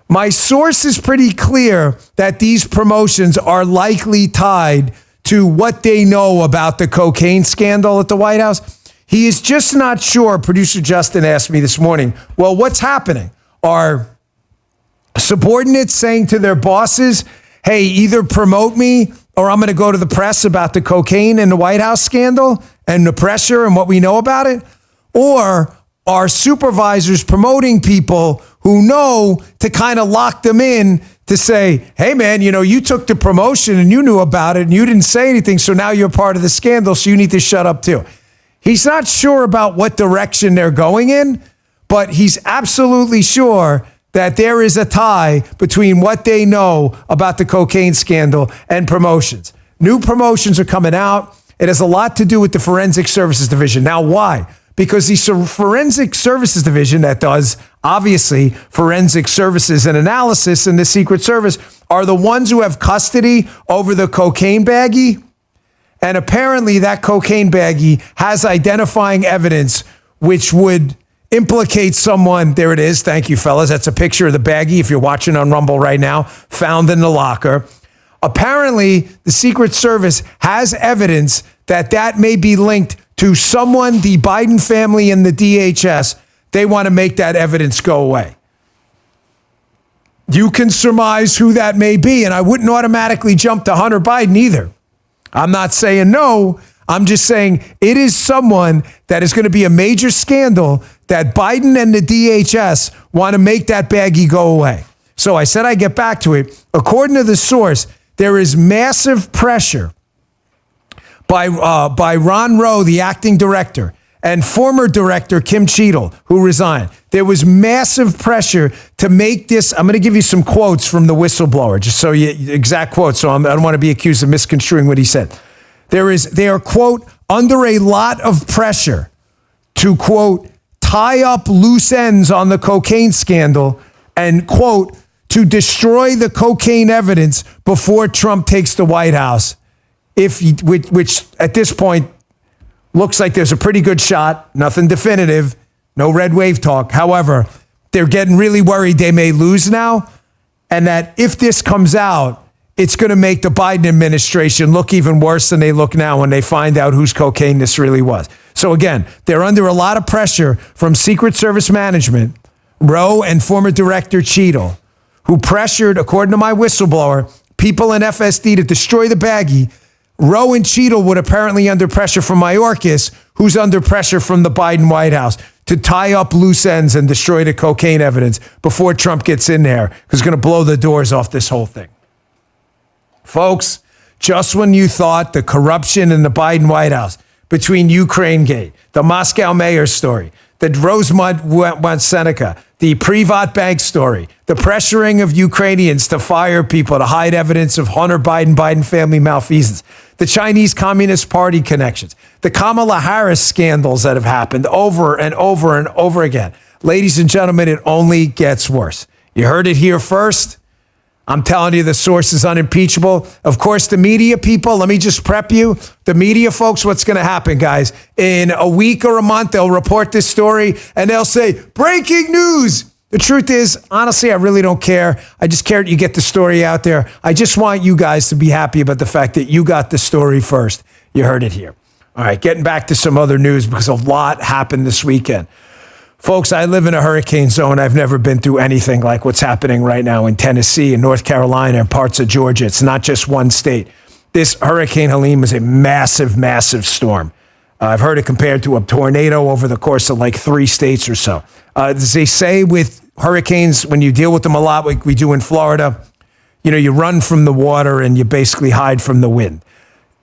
my source is pretty clear that these promotions are likely tied to what they know about the cocaine scandal at the White House. He is just not sure. Producer Justin asked me this morning, well, what's happening? Are subordinates saying to their bosses, hey, either promote me or I'm going to go to the press about the cocaine and the White House scandal and the pressure and what we know about it? Or are supervisors promoting people who know to kind of lock them in to say, hey, man, you know, you took the promotion and you knew about it and you didn't say anything, so now you're part of the scandal, so you need to shut up too. He's not sure about what direction they're going in, but he's absolutely sure that there is a tie between what they know about the cocaine scandal and promotions. New promotions are coming out. It has a lot to do with the Forensic Services Division. Now, why? Because the Forensic Services Division that does, obviously, forensic services and analysis in the Secret Service are the ones who have custody over the cocaine baggie. And apparently that cocaine baggie has identifying evidence which would implicate someone. There it is. Thank you, fellas. That's a picture of the baggie, if you're watching on Rumble right now, found in the locker. Apparently, the Secret Service has evidence that may be linked to someone, the Biden family and the DHS. They want to make that evidence go away. You can surmise who that may be, and I wouldn't automatically jump to Hunter Biden either. I'm not saying no. I'm just saying it is someone that is going to be a major scandal that Biden and the DHS want to make that baggie go away. So I said I'd get back to it. According to the source, there is massive pressure by Ron Rowe, the acting director, and former director Kim Cheadle, who resigned. There was massive pressure to make this. I'm going to give you some quotes from the whistleblower, just so you exact quotes. So I don't want to be accused of misconstruing what he said. They are, quote, under a lot of pressure to, quote, tie up loose ends on the cocaine scandal and, quote, to destroy the cocaine evidence before Trump takes the White House, which at this point looks like there's a pretty good shot, nothing definitive, no red wave talk. However, they're getting really worried they may lose now, and that if this comes out, it's going to make the Biden administration look even worse than they look now when they find out whose cocaine this really was. So again, they're under a lot of pressure from Secret Service management, Rowe and former director Cheadle, who pressured, according to my whistleblower, people in FSD to destroy the baggie. Rowe and Cheadle would apparently under pressure from Mayorkas, who's under pressure from the Biden White House, to tie up loose ends and destroy the cocaine evidence before Trump gets in there, because he's going to blow the doors off this whole thing. Folks, just when you thought the corruption in the Biden White House between Ukraine Gate, the Moscow mayor story, the Rosemont Seneca, the Privat Bank story, the pressuring of Ukrainians to fire people to hide evidence of Hunter Biden family malfeasance, the Chinese Communist Party connections, the Kamala Harris scandals that have happened over and over and over again. Ladies and gentlemen, it only gets worse. You heard it here first. I'm telling you, the source is unimpeachable. Of course, the media people, let me just prep you. The media folks, what's going to happen, guys? In a week or a month, they'll report this story and they'll say, breaking news. The truth is, honestly, I really don't care. I just care that you get the story out there. I just want you guys to be happy about the fact that you got the story first. You heard it here. All right, getting back to some other news because a lot happened this weekend. Folks, I live in a hurricane zone. I've never been through anything like what's happening right now in Tennessee and North Carolina and parts of Georgia. It's not just one state. This Hurricane Helene was a massive, massive storm. I've heard it compared to a tornado over the course of like 3 states or so. As they say with hurricanes, when you deal with them a lot like we do in Florida, you run from the water and you basically hide from the wind.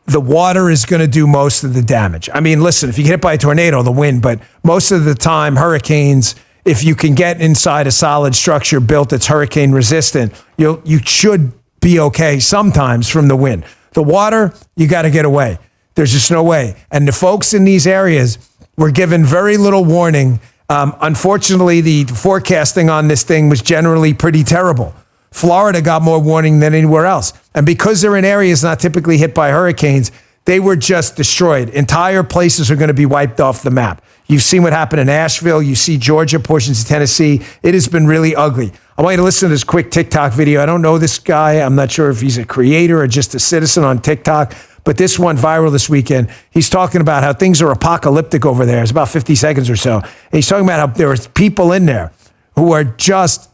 The water is going to do most of the damage. I mean, listen, if you get hit by a tornado, the wind, but most of the time, hurricanes, if you can get inside a solid structure built that's hurricane resistant, you should be okay sometimes from the wind. The water, you got to get away. There's just no way. And the folks in these areas, were given very little warning. Unfortunately, the forecasting on this thing was generally pretty terrible. Florida got more warning than anywhere else. And because they're in areas not typically hit by hurricanes, they were just destroyed. Entire places are going to be wiped off the map. You've seen what happened in Asheville. You see Georgia, portions of Tennessee. It has been really ugly. I want you to listen to this quick TikTok video. I don't know this guy. I'm not sure if he's a creator or just a citizen on TikTok, but this went viral this weekend. He's talking about how things are apocalyptic over there. It's about 50 seconds or so. And he's talking about how there are people in there who are just,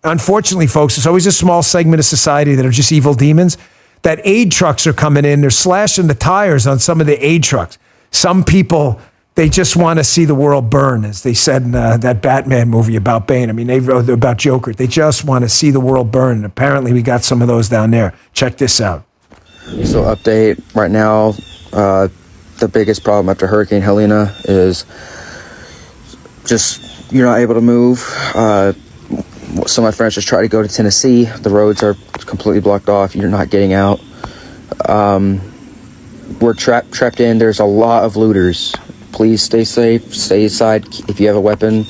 unfortunately, folks, there's always a small segment of society that are just evil demons. That aid trucks are coming in. They're slashing the tires on some of the aid trucks. Some people, they just want to see the world burn, as they said in that Batman movie about Bane. I mean, they wrote about Joker. They just want to see the world burn. And apparently we got some of those down there. Check this out. So update right now, the biggest problem after Hurricane Helene is just you're not able to move. Some of my friends just try to go to Tennessee. The roads are completely blocked off. You're not getting out. We're trapped in. There's a lot of looters. Please stay safe. Stay inside. If you have a weapon,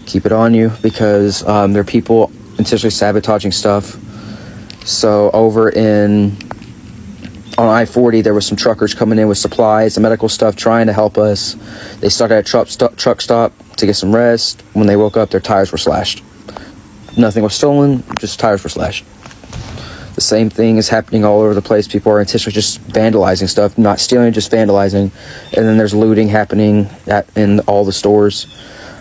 keep it on you, because there are people intentionally sabotaging stuff. So over on I-40, there was some truckers coming in with supplies and medical stuff trying to help us. They started at a truck stop to get some rest. When they woke up, their tires were slashed. Nothing was stolen, just tires were slashed. The same thing is happening all over the place. People are intentionally just vandalizing stuff, not stealing, just vandalizing. And then there's looting happening in all the stores.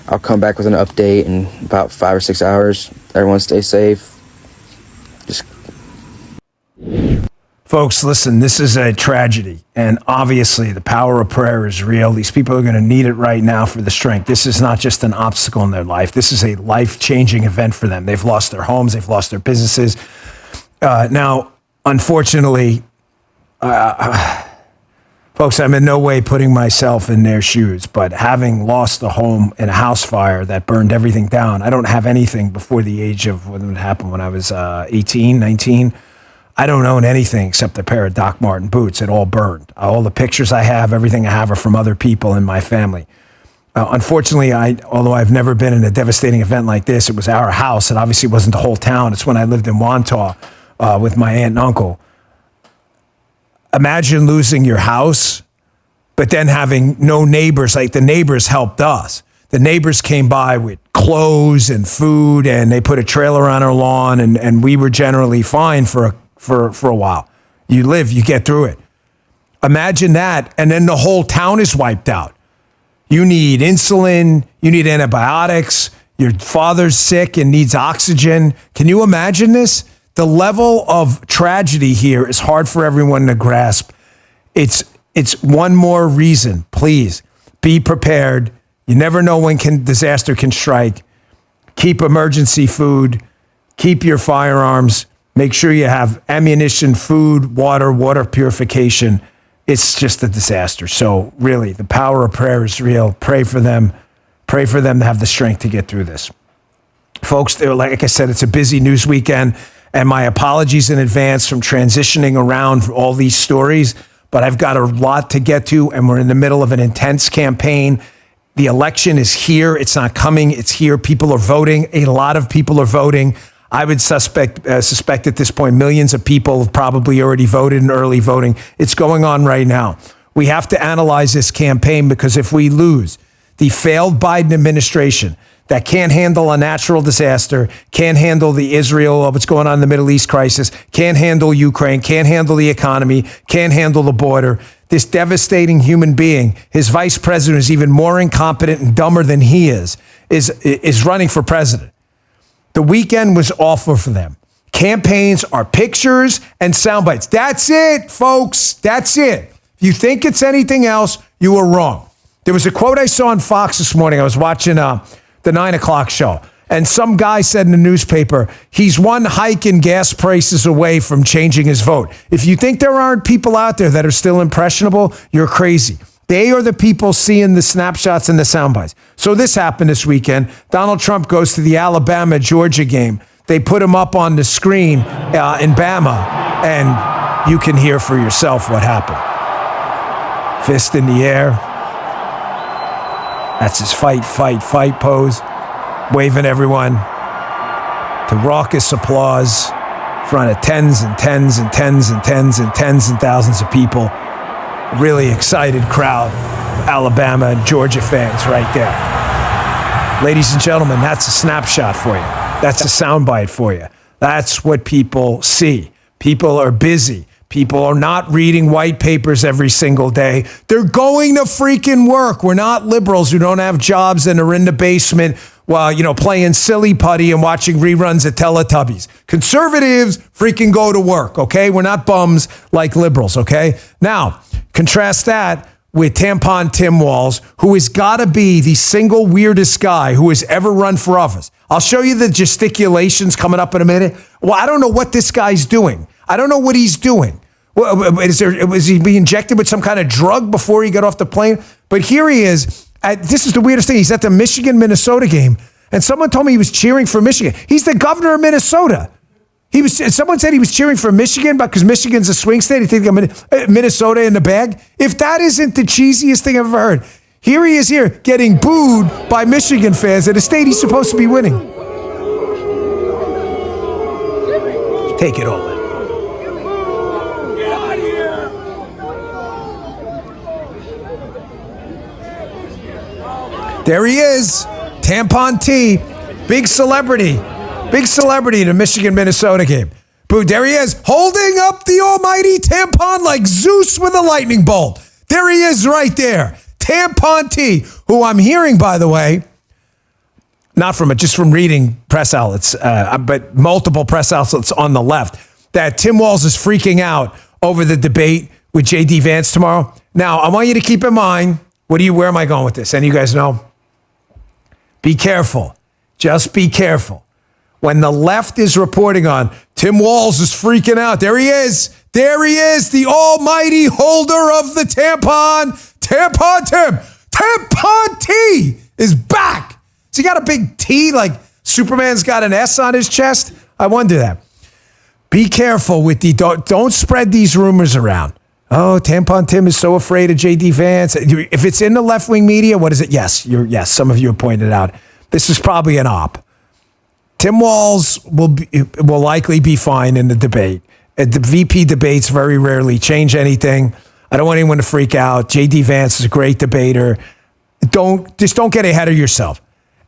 I'll come back with an update in about 5 or 6 hours. Everyone stay safe. Folks, listen, this is a tragedy, and obviously the power of prayer is real. These people are going to need it right now for the strength. This is not just an obstacle in their life. This is a life-changing event for them. They've lost their homes. They've lost their businesses. Now, unfortunately, folks, I'm in no way putting myself in their shoes, but having lost a home in a house fire that burned everything down, I don't have anything before the age of when it happened when I was 18, 19. I don't own anything except a pair of Doc Marten boots. It all burned. All the pictures I have, everything I have are from other people in my family. Unfortunately, although I've never been in a devastating event like this, it was our house. It obviously wasn't the whole town. It's when I lived in Wantagh with my aunt and uncle. Imagine losing your house, but then having no neighbors. Like, the neighbors helped us. The neighbors came by with clothes and food, and they put a trailer on our lawn, and we were generally fine for a while. You live, you get through it. Imagine that, and then the whole town is wiped out. You need insulin, you need antibiotics, your father's sick and needs oxygen. Can you imagine this? The level of tragedy here is hard for everyone to grasp. It's one more reason. Please be prepared. You never know when disaster can strike. Keep emergency food. Keep your firearms. Make sure you have ammunition, food, water purification. It's just a disaster. So really, the power of prayer is real. Pray for them. Pray for them to have the strength to get through this. Folks, like I said, it's a busy news weekend, and my apologies in advance from transitioning around all these stories, but I've got a lot to get to, and we're in the middle of an intense campaign. The election is here. It's not coming. It's here. People are voting. A lot of people are voting. I would suspect at this point, millions of people have probably already voted in early voting. It's going on right now. We have to analyze this campaign, because if we lose, the failed Biden administration that can't handle a natural disaster, can't handle the Israel, what's going on in the Middle East crisis, can't handle Ukraine, can't handle the economy, can't handle the border. This devastating human being, his vice president is even more incompetent and dumber than he is running for president. The weekend was awful for them. Campaigns are pictures and sound bites. That's it, folks. That's it. If you think it's anything else, you are wrong. There was a quote I saw on Fox this morning. I was watching the 9 o'clock show, and some guy said in the newspaper, he's one hike in gas prices away from changing his vote. If you think there aren't people out there that are still impressionable, you're crazy. They are the people seeing the snapshots and the sound bites. So this happened this weekend. Donald Trump goes to the Alabama-Georgia game. They put him up on the screen in Bama, and you can hear for yourself what happened. Fist in the air. That's his fight pose, waving everyone to raucous applause in front of tens and tens and tens and tens and tens and thousands of people. A really excited crowd of Alabama and Georgia fans right there. Ladies and gentlemen, that's a snapshot for you. That's a soundbite for you. That's what people see. People are busy. People are not reading white papers every single day. They're going to freaking work. We're not liberals who don't have jobs and are in the basement while, playing silly putty and watching reruns of Teletubbies. Conservatives freaking go to work, okay? We're not bums like liberals, okay? Now, contrast that with Tampon Tim Walz, who has got to be the single weirdest guy who has ever run for office. I'll show you the gesticulations coming up in a minute. Well, I don't know what this guy's doing. I don't know what he's doing. Was he being injected with some kind of drug before he got off the plane? But here he is. This is the weirdest thing. He's at the Michigan-Minnesota game, and someone told me he was cheering for Michigan. He's the governor of Minnesota. Someone said he was cheering for Michigan because Michigan's a swing state. He thinks Minnesota in the bag. If that isn't the cheesiest thing I've ever heard. Here he is here getting booed by Michigan fans at a state he's supposed to be winning. Take it all in. There he is, Tampon T, big celebrity in the Michigan-Minnesota game. Boo, there he is, holding up the almighty tampon like Zeus with a lightning bolt. There he is right there, Tampon T, who I'm hearing, by the way, just from reading press outlets, but multiple press outlets on the left, that Tim Walz is freaking out over the debate with J.D. Vance tomorrow. Now, I want you to keep in mind, where am I going with this? Any of you guys know? Be careful. Just be careful. When the left is reporting on Tim Walz is freaking out. There he is. There he is, the almighty holder of the tampon. Tampon Tim. Tampon T is back. So he got a big T like Superman's got an S on his chest? I wonder that. Be careful with don't spread these rumors around. Oh, Tampon Tim is so afraid of J.D. Vance. If it's in the left-wing media, what is it? Yes, some of you have pointed out. This is probably an op. Tim Walz will likely be fine in the debate. The VP debates very rarely change anything. I don't want anyone to freak out. J.D. Vance is a great debater. Don't get ahead of yourself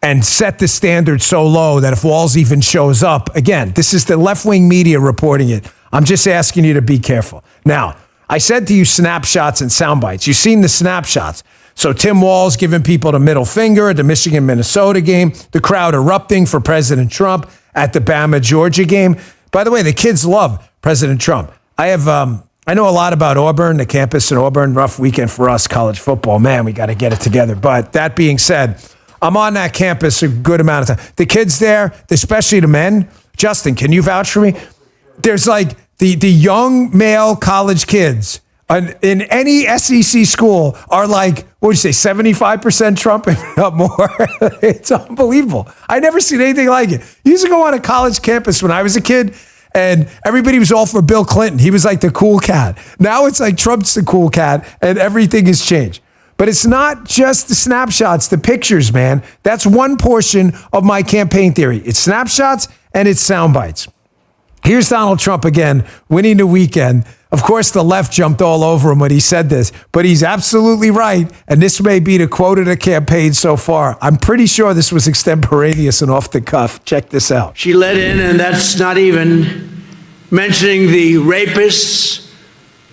and set the standard so low that if Walz even shows up, again, this is the left-wing media reporting it. I'm just asking you to be careful. Now, I said to you snapshots and sound bites. You've seen the snapshots. So Tim Walz giving people the middle finger at the Michigan-Minnesota game, the crowd erupting for President Trump at the Bama-Georgia game. By the way, the kids love President Trump. I know a lot about Auburn, the campus in Auburn. Rough weekend for us, college football. Man, we got to get it together. But that being said, I'm on that campus a good amount of time. The kids there, especially the men, Justin, can you vouch for me? There's like the young male college kids in any SEC school are like, what would you say, 75% Trump, if not more? It's unbelievable. I never seen anything like it. You used to go on a college campus when I was a kid, and everybody was all for Bill Clinton. He was like the cool cat. Now it's like Trump's the cool cat, and everything has changed. But it's not just the snapshots, the pictures, man. That's one portion of my campaign theory. It's snapshots and it's sound bites. Here's Donald Trump again, winning the weekend. Of course, the left jumped all over him when he said this, but he's absolutely right. And this may be the quote of the campaign so far. I'm pretty sure this was extemporaneous and off the cuff. Check this out. She let in, and that's not even mentioning the rapists,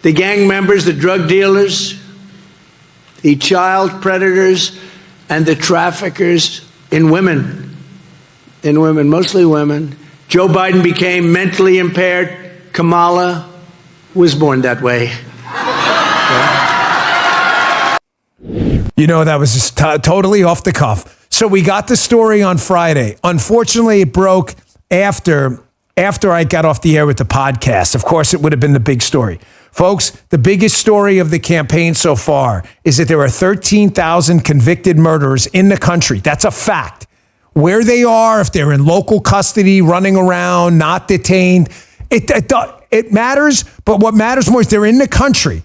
the gang members, the drug dealers, the child predators, and the traffickers in women, mostly women. Joe Biden became mentally impaired. Kamala was born that way. You know, that was just totally off the cuff. So we got the story on Friday. Unfortunately, it broke after I got off the air with the podcast. Of course, it would have been the big story. Folks, the biggest story of the campaign so far is that there are 13,000 convicted murderers in the country. That's a fact. Where they are, if they're in local custody, running around, not detained, it matters. But what matters more is they're in the country.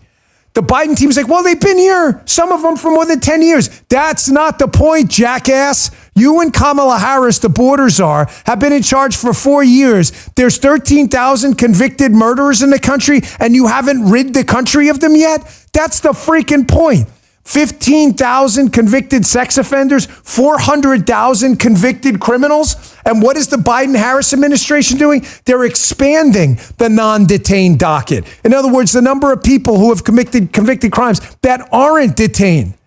The Biden team's like, well, they've been here, some of them for more than 10 years. That's not the point, jackass. You and Kamala Harris, the border czar, have been in charge for 4 years. There's 13,000 convicted murderers in the country, and you haven't rid the country of them yet? That's the freaking point. 15,000 convicted sex offenders, 400,000 convicted criminals. And what is the Biden-Harris administration doing? They're expanding the non-detained docket. In other words, the number of people who have convicted crimes that aren't detained.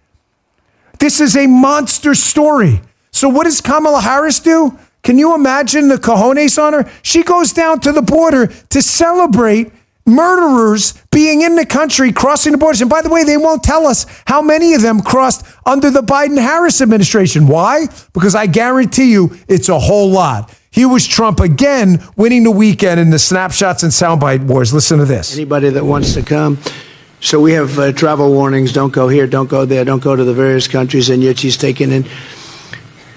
This is a monster story. So what does Kamala Harris do? Can you imagine the cojones on her? She goes down to the border to celebrate murderers being in the country, crossing the borders. And by the way, they won't tell us how many of them crossed under the Biden-Harris administration. Why? Because I guarantee you it's a whole lot. Here was Trump again winning the weekend in the snapshots and soundbite wars. Listen to this. Anybody that wants to come. So we have travel warnings. Don't go here, don't go there, don't go to the various countries. And yet she's taken in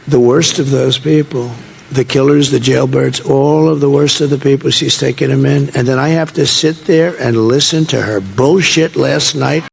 the worst of those people. The killers, the jailbirds, all of the worst of the people, she's taking them in. And then I have to sit there and listen to her bullshit last night.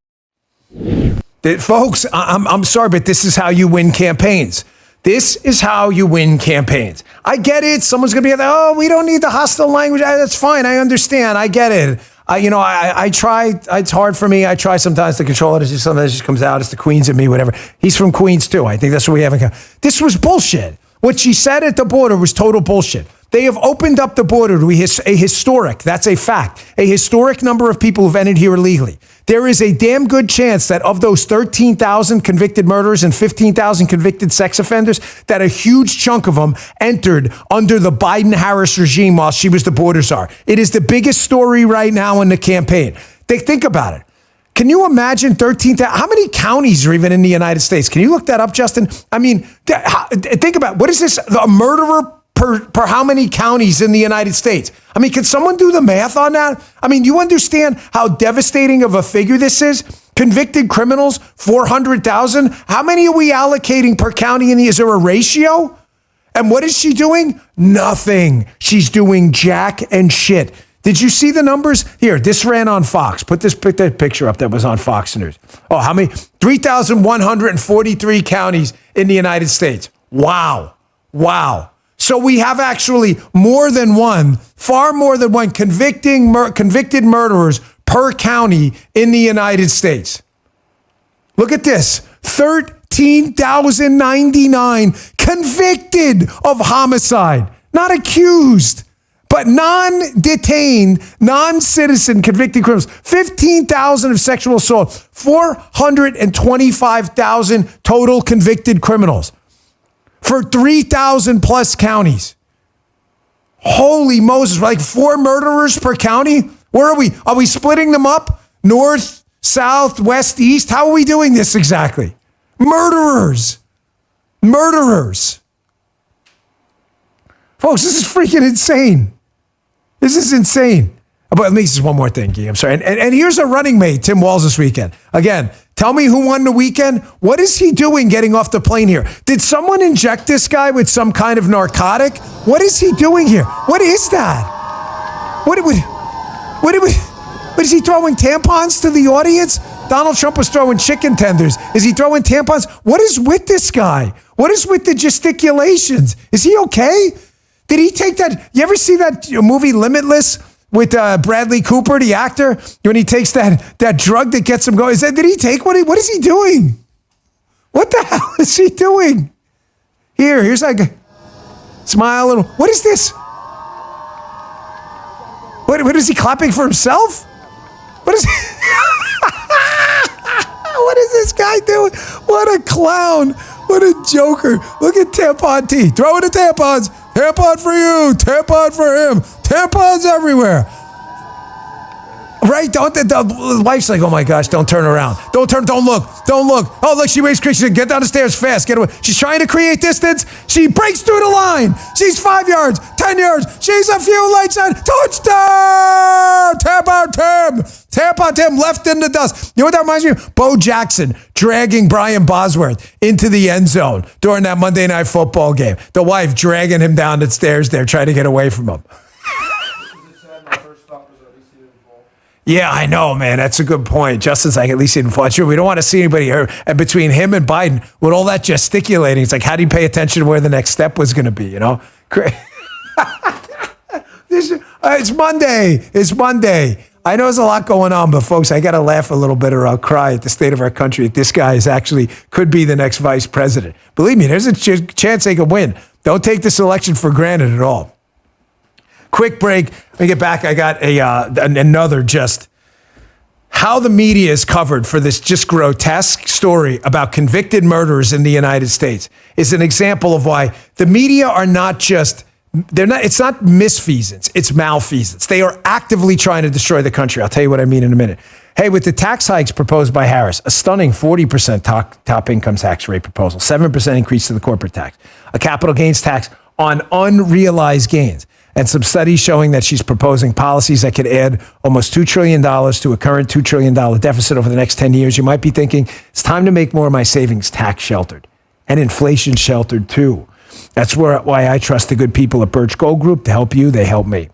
Folks, I'm sorry, but this is how you win campaigns. This is how you win campaigns. I get it. Someone's going to be like, oh, we don't need the hostile language. That's fine. I understand. I get it. I try. It's hard for me. I try sometimes to control it. Sometimes it just comes out. It's the Queens in me, whatever. He's from Queens, too. I think that's what we have in common. This was bullshit. What she said at the border was total bullshit. They have opened up the border to a historic, that's a fact, a historic number of people who've entered here illegally. There is a damn good chance that of those 13,000 convicted murderers and 15,000 convicted sex offenders, that a huge chunk of them entered under the Biden-Harris regime while she was the border czar. It is the biggest story right now in the campaign. Think about it. Can you imagine 13,000? How many counties are even in the United States? Can you look that up, Justin? I mean, think about it. What is this? A murderer per how many counties in the United States? I mean, can someone do the math on that? I mean, you understand how devastating of a figure this is? Convicted criminals, 400,000. How many are we allocating per county? Is there a ratio? And what is she doing? Nothing. She's doing jack and shit. Did you see the numbers? Here, this ran on Fox. Put that picture up that was on Fox News. Oh, how many? 3,143 counties in the United States. Wow. So we have actually more than one, far more than one convicted murderers per county in the United States. Look at this. 13,099 convicted of homicide, not accused. But non-detained, non-citizen convicted criminals, 15,000 of sexual assault, 425,000 total convicted criminals for 3,000 plus counties. Holy Moses, like 4 murderers per county? Where are we? Are we splitting them up? North, south, west, east? How are we doing this exactly? Murderers. Folks, this is freaking insane. This is insane. But at least there's one more thing, Guy. I'm sorry. And here's a running mate, Tim Walz, this weekend. Again, tell me who won the weekend. What is he doing getting off the plane here? Did someone inject this guy with some kind of narcotic? What is he doing here? What is that? What is he throwing tampons to the audience? Donald Trump was throwing chicken tenders. Is he throwing tampons? What is with this guy? What is with the gesticulations? Is he okay? Did he take that? You ever see that movie Limitless with Bradley Cooper, the actor, when he takes that drug that gets him going? Did he take what is he doing? What the hell is he doing? Here's like, smile a little. What is this? What is he clapping for himself? What is what is this guy doing? What a clown. What a joker. Look at Tampon T. Throw in the tampons. Tampon for you. Tampon for him. Tampons everywhere. Right? The wife's like, oh my gosh, don't turn around. Don't look. Oh, look, she waves Christian. Get down the stairs fast. Get away. She's trying to create distance. She breaks through the line. She's 5 yards, 10 yards. She's a few lights on. Touchdown! Tampon Tim. Tampon Tim left in the dust. You know what that reminds me of? Bo Jackson dragging Brian Bosworth into the end zone during that Monday Night Football game. The wife dragging him down the stairs there, trying to get away from him. Yeah, I know, man. That's a good point. Justin's like, at least he didn't fall through. We don't want to see anybody hurt. And between him and Biden, with all that gesticulating, it's like, how do you pay attention to where the next step was going to be, you know? It's Monday. It's Monday. I know there's a lot going on, but folks, I got to laugh a little bit or I'll cry at the state of our country. This guy is actually could be the next vice president. Believe me, there's a chance they could win. Don't take this election for granted at all. Quick break. Let me get back. I got another just how the media is covered for this just grotesque story about convicted murderers in the United States is an example of why the media are not just, it's not misfeasance, it's malfeasance. They are actively trying to destroy the country. I'll tell you what I mean in a minute. Hey, with the tax hikes proposed by Harris, a stunning 40% top income tax rate proposal, 7% increase to the corporate tax, a capital gains tax on unrealized gains, and some studies showing that she's proposing policies that could add almost $2 trillion to a current $2 trillion deficit over the next 10 years. You might be thinking, it's time to make more of my savings tax sheltered and inflation sheltered too. That's why I trust the good people at Birch Gold Group to help you. They help me.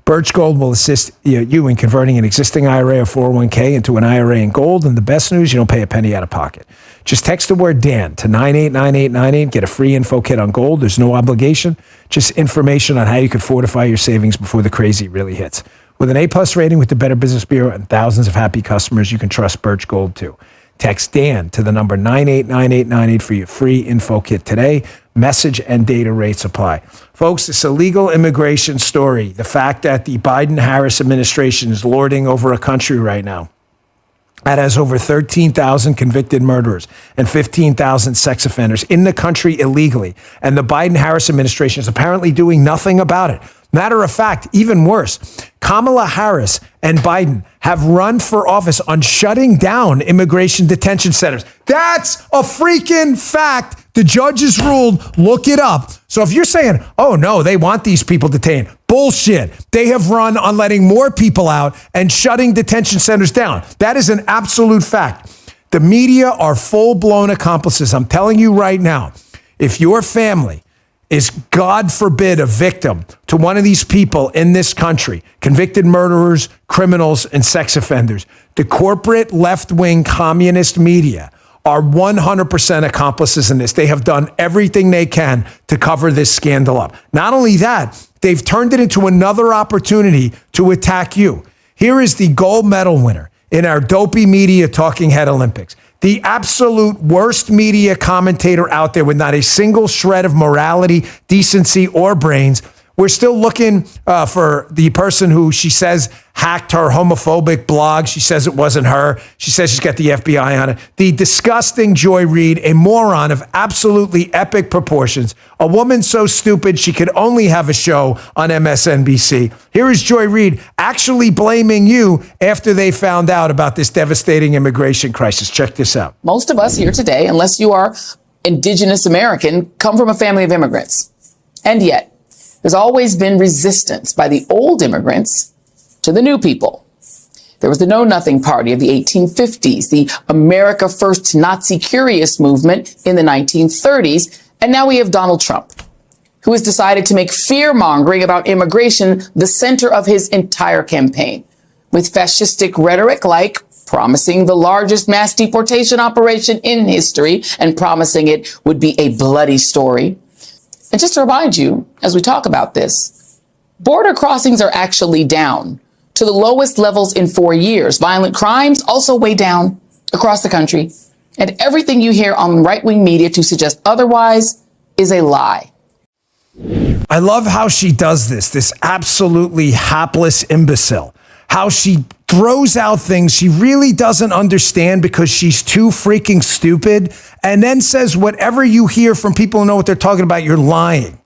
Birch Gold will assist you in converting an existing IRA or 401k into an IRA in gold. And the best news, you don't pay a penny out of pocket. Just text the word Dan to 989898. Get a free info kit on gold. There's no obligation. Just information on how you could fortify your savings before the crazy really hits. With an A+ rating with the Better Business Bureau and thousands of happy customers, you can trust Birch Gold too. Text Dan to the number 989898 for your free info kit today. Message and data rates apply. Folks, this illegal immigration story, the fact that the Biden-Harris administration is lording over a country right now that has over 13,000 convicted murderers and 15,000 sex offenders in the country illegally, and the Biden-Harris administration is apparently doing nothing about it. Matter of fact, even worse, Kamala Harris and Biden have run for office on shutting down immigration detention centers. That's a freaking fact. The judges ruled, look it up. So if you're saying, oh no, they want these people detained, bullshit. They have run on letting more people out and shutting detention centers down. That is an absolute fact. The media are full-blown accomplices. I'm telling you right now, if your family is, God forbid, a victim to one of these people in this country, convicted murderers, criminals, and sex offenders, the corporate left-wing communist media are 100% accomplices in this. They have done everything they can to cover this scandal up. Not only that, they've turned it into another opportunity to attack you. Here is the gold medal winner in our dopey media talking head Olympics. The absolute worst media commentator out there with not a single shred of morality, decency, or brains. We're still looking for the person who she says hacked her homophobic blog. She says it wasn't her. She says she's got the FBI on it. The disgusting Joy Reid, a moron of absolutely epic proportions. A woman so stupid she could only have a show on MSNBC. Here is Joy Reid actually blaming you after they found out about this devastating immigration crisis. Check this out. Most of us here today, unless you are indigenous American, come from a family of immigrants. And yet, there's always been resistance by the old immigrants to the new people. There was the Know Nothing Party of the 1850s, the America First Nazi Curious movement in the 1930s, and now we have Donald Trump, who has decided to make fear-mongering about immigration the center of his entire campaign, with fascistic rhetoric like promising the largest mass deportation operation in history and promising it would be a bloody story. And just to remind you, as we talk about this, border crossings are actually down to the lowest levels in 4 years. Violent crimes also way down across the country. And everything you hear on right-wing media to suggest otherwise is a lie. I love how she does this absolutely hapless imbecile. How she throws out things she really doesn't understand because she's too freaking stupid, and then says whatever you hear from people who know what they're talking about, you're lying.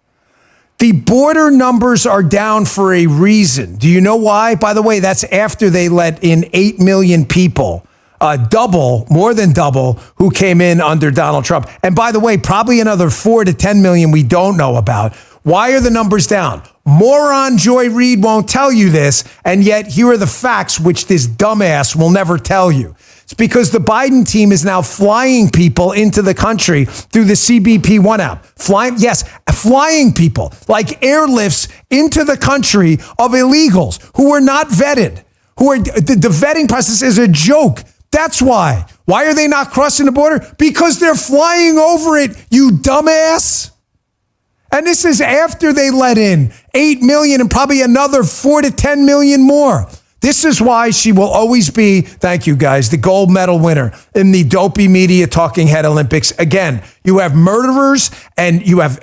The border numbers are down for a reason. Do you know why? By the way, that's after they let in 8 million people, more than double, who came in under Donald Trump. And by the way, probably another 4 to 10 million we don't know about. Why are the numbers down? Moron Joy Reid won't tell you this, and yet here are the facts which this dumbass will never tell you. It's because the Biden team is now flying people into the country through the CBP One app. Flying people, like airlifts into the country of illegals who were not vetted, who are, the vetting process is a joke. That's why. Why are they not crossing the border? Because they're flying over it, you dumbass. And this is after they let in 8 million and probably another 4 to 10 million more. This is why she will always be, thank you guys, the gold medal winner in the dopey media talking head Olympics. Again, you have murderers and you have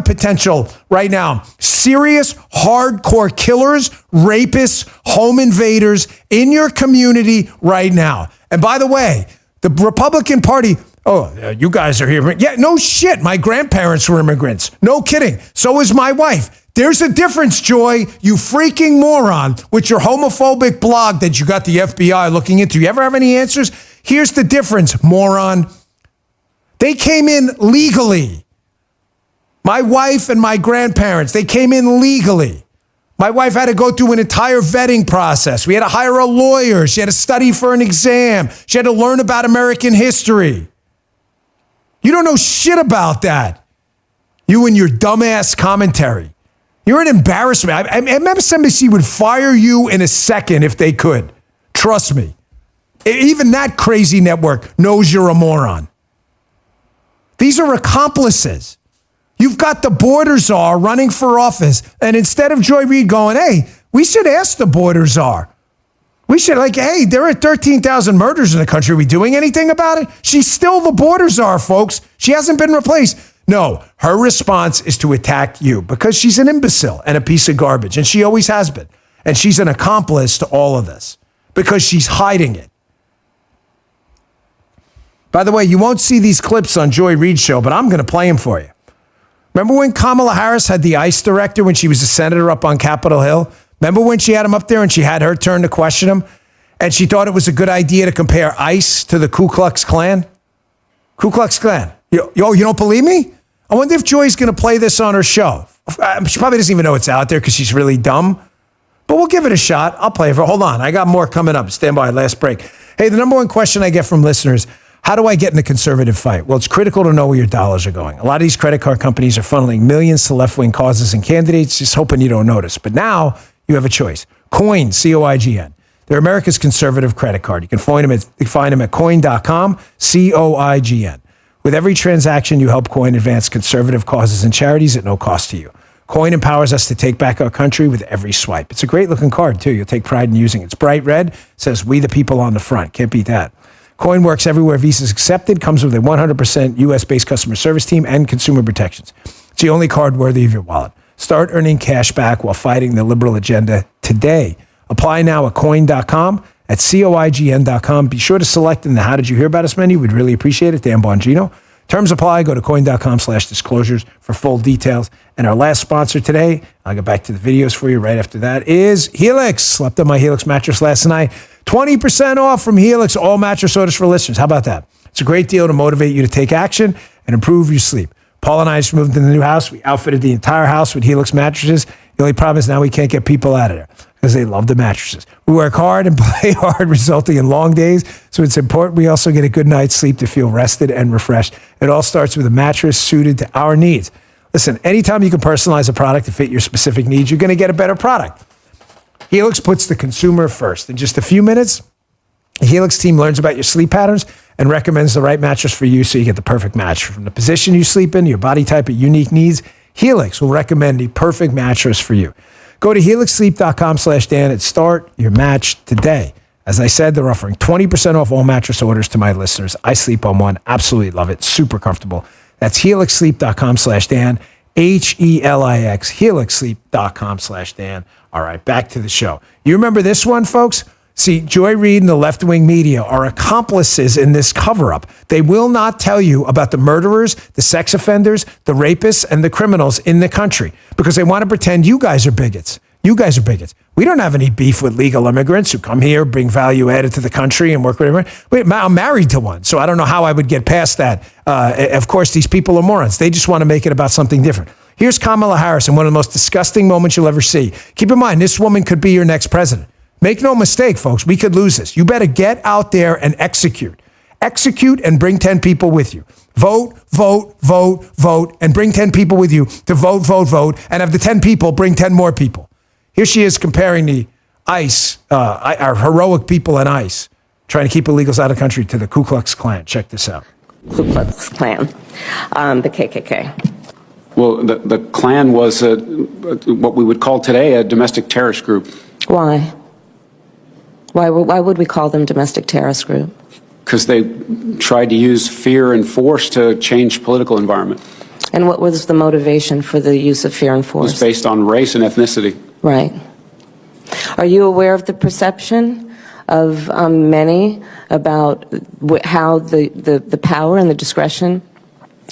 potential right now, serious, hardcore killers, rapists, home invaders in your community right now. And by the way, the Republican Party, you guys are here. Yeah, no shit. My grandparents were immigrants. No kidding. So is my wife. There's a difference, Joy, you freaking moron, with your homophobic blog that you got the FBI looking into. You ever have any answers? Here's the difference, moron. They came in legally. My wife and my grandparents, they came in legally. My wife had to go through an entire vetting process. We had to hire a lawyer. She had to study for an exam. She had to learn about American history. You don't know shit about that. You and your dumbass commentary. You're an embarrassment. MSNBC would fire you in a second if they could. Trust me. Even that crazy network knows you're a moron. These are accomplices. You've got the border czar running for office. And instead of Joy Reid going, hey, we should ask the border czar. We should hey, there are 13,000 murders in the country. Are we doing anything about it? She's still the border czar, folks. She hasn't been replaced. No, her response is to attack you because she's an imbecile and a piece of garbage. And she always has been. And she's an accomplice to all of this because she's hiding it. By the way, you won't see these clips on Joy Reid's show, but I'm going to play them for you. Remember when Kamala Harris had the ICE director when she was a senator up on Capitol Hill? Remember when she had him up there and she had her turn to question him? And she thought it was a good idea to compare ICE to the Ku Klux Klan? Ku Klux Klan. You don't believe me? I wonder if Joy's going to play this on her show. She probably doesn't even know it's out there because she's really dumb. But we'll give it a shot. I'll play it for her. Hold on. I got more coming up. Stand by. Last break. Hey, the number one question I get from listeners, how do I get in a conservative fight? Well, it's critical to know where your dollars are going. A lot of these credit card companies are funneling millions to left-wing causes and candidates, just hoping you don't notice. But now you have a choice. Coin, C-O-I-G-N. They're America's conservative credit card. You can find them at coin.com, C-O-I-G-N. With every transaction, you help Coin advance conservative causes and charities at no cost to you. Coin empowers us to take back our country with every swipe. It's a great looking card, too. You'll take pride in using it. It's bright red, says "We the People" on the front. Can't beat that. Coin works everywhere Visa's accepted, comes with a 100% US-based customer service team and consumer protections. It's the only card worthy of your wallet. Start earning cash back while fighting the liberal agenda today. Apply now at coin.com, at coign.com. Be sure to select in the How Did You Hear About Us menu. We'd really appreciate it. Dan Bongino. Terms apply. Go to coin.com/disclosures for full details. And our last sponsor today, I'll get back to the videos for you right after that, is Helix. Slept on my Helix mattress last night. 20% off from Helix, all mattress orders for listeners. How about that? It's a great deal to motivate you to take action and improve your sleep. Paul and I just moved into the new house. We outfitted the entire house with Helix mattresses. The only problem is now we can't get people out of there because they love the mattresses. We work hard and play hard, resulting in long days. So it's important we also get a good night's sleep to feel rested and refreshed. It all starts with a mattress suited to our needs. Listen, anytime you can personalize a product to fit your specific needs, you're going to get a better product. Helix puts the consumer first. In just a few minutes, the Helix team learns about your sleep patterns and recommends the right mattress for you so you get the perfect match. From the position you sleep in, your body type, and unique needs, Helix will recommend the perfect mattress for you. Go to helixsleep.com/Dan and start your match today. As I said, they're offering 20% off all mattress orders to my listeners. I sleep on one. Absolutely love it. Super comfortable. That's helixsleep.com/Dan. HELIX, helixsleep.com/Dan. All right, back to the show. You remember this one, folks? See, Joy Reid and the left-wing media are accomplices in this cover-up. They will not tell you about the murderers, the sex offenders, the rapists, and the criminals in the country because they want to pretend you guys are bigots. You guys are bigots. We don't have any beef with legal immigrants who come here, bring value added to the country, and work with everyone. Wait, I'm married to one, so I don't know how I would get past that. Of course, these people are morons. They just want to make it about something different. Here's Kamala Harris in one of the most disgusting moments you'll ever see. Keep in mind, this woman could be your next president. Make no mistake, folks, we could lose this. You better get out there and execute. Execute and bring 10 people with you. Vote, vote, vote, vote, and bring 10 people with you to vote, vote, vote, and of the 10 people, bring 10 more people. Here she is comparing the ICE, our heroic people in ICE, trying to keep illegals out of the country, to the Ku Klux Klan. Check this out. Ku Klux Klan, the KKK. Well, the Klan was what we would call today a domestic terrorist group. Why? Why would we call them domestic terrorist group? Because they tried to use fear and force to change political environment. And what was the motivation for the use of fear and It force? was based on race and ethnicity. Right. Are you aware of the perception of many about how the power and the discretion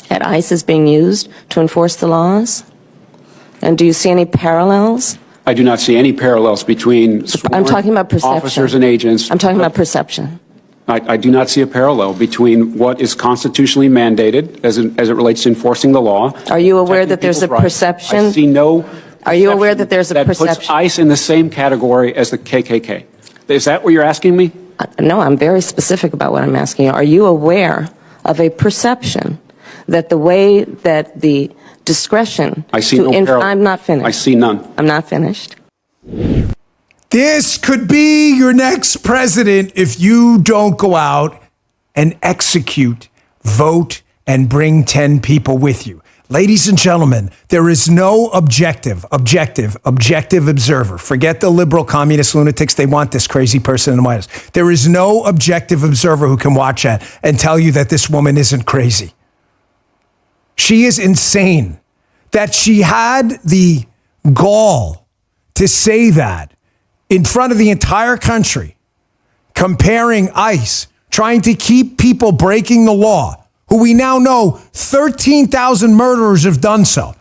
at ICE is being used to enforce the laws? And do you see any parallels? I do not see any parallels between sworn I'm talking about perception. officers and agents. I'm talking about perception. I do not see a parallel between what is constitutionally mandated as it relates to enforcing the law. Are you aware that there's a perception? I see no. Are you aware that there's a that perception? puts ICE in the same category as the KKK? Is that what you're asking me? No, I'm very specific about what I'm asking you. Are you aware of a perception that the way that the discretion I see no parallel. I'm not finished. I see none. I'm not finished. This could be your next president if you don't go out and execute, vote, and bring 10 people with you. Ladies and gentlemen, there is no objective observer. Forget the liberal communist lunatics. They want this crazy person in the White House. There is no objective observer who can watch that and tell you that this woman isn't crazy. She is insane. That she had the gall to say that in front of the entire country, comparing ICE, trying to keep people breaking the law, who we now know 13,000 murderers have done so.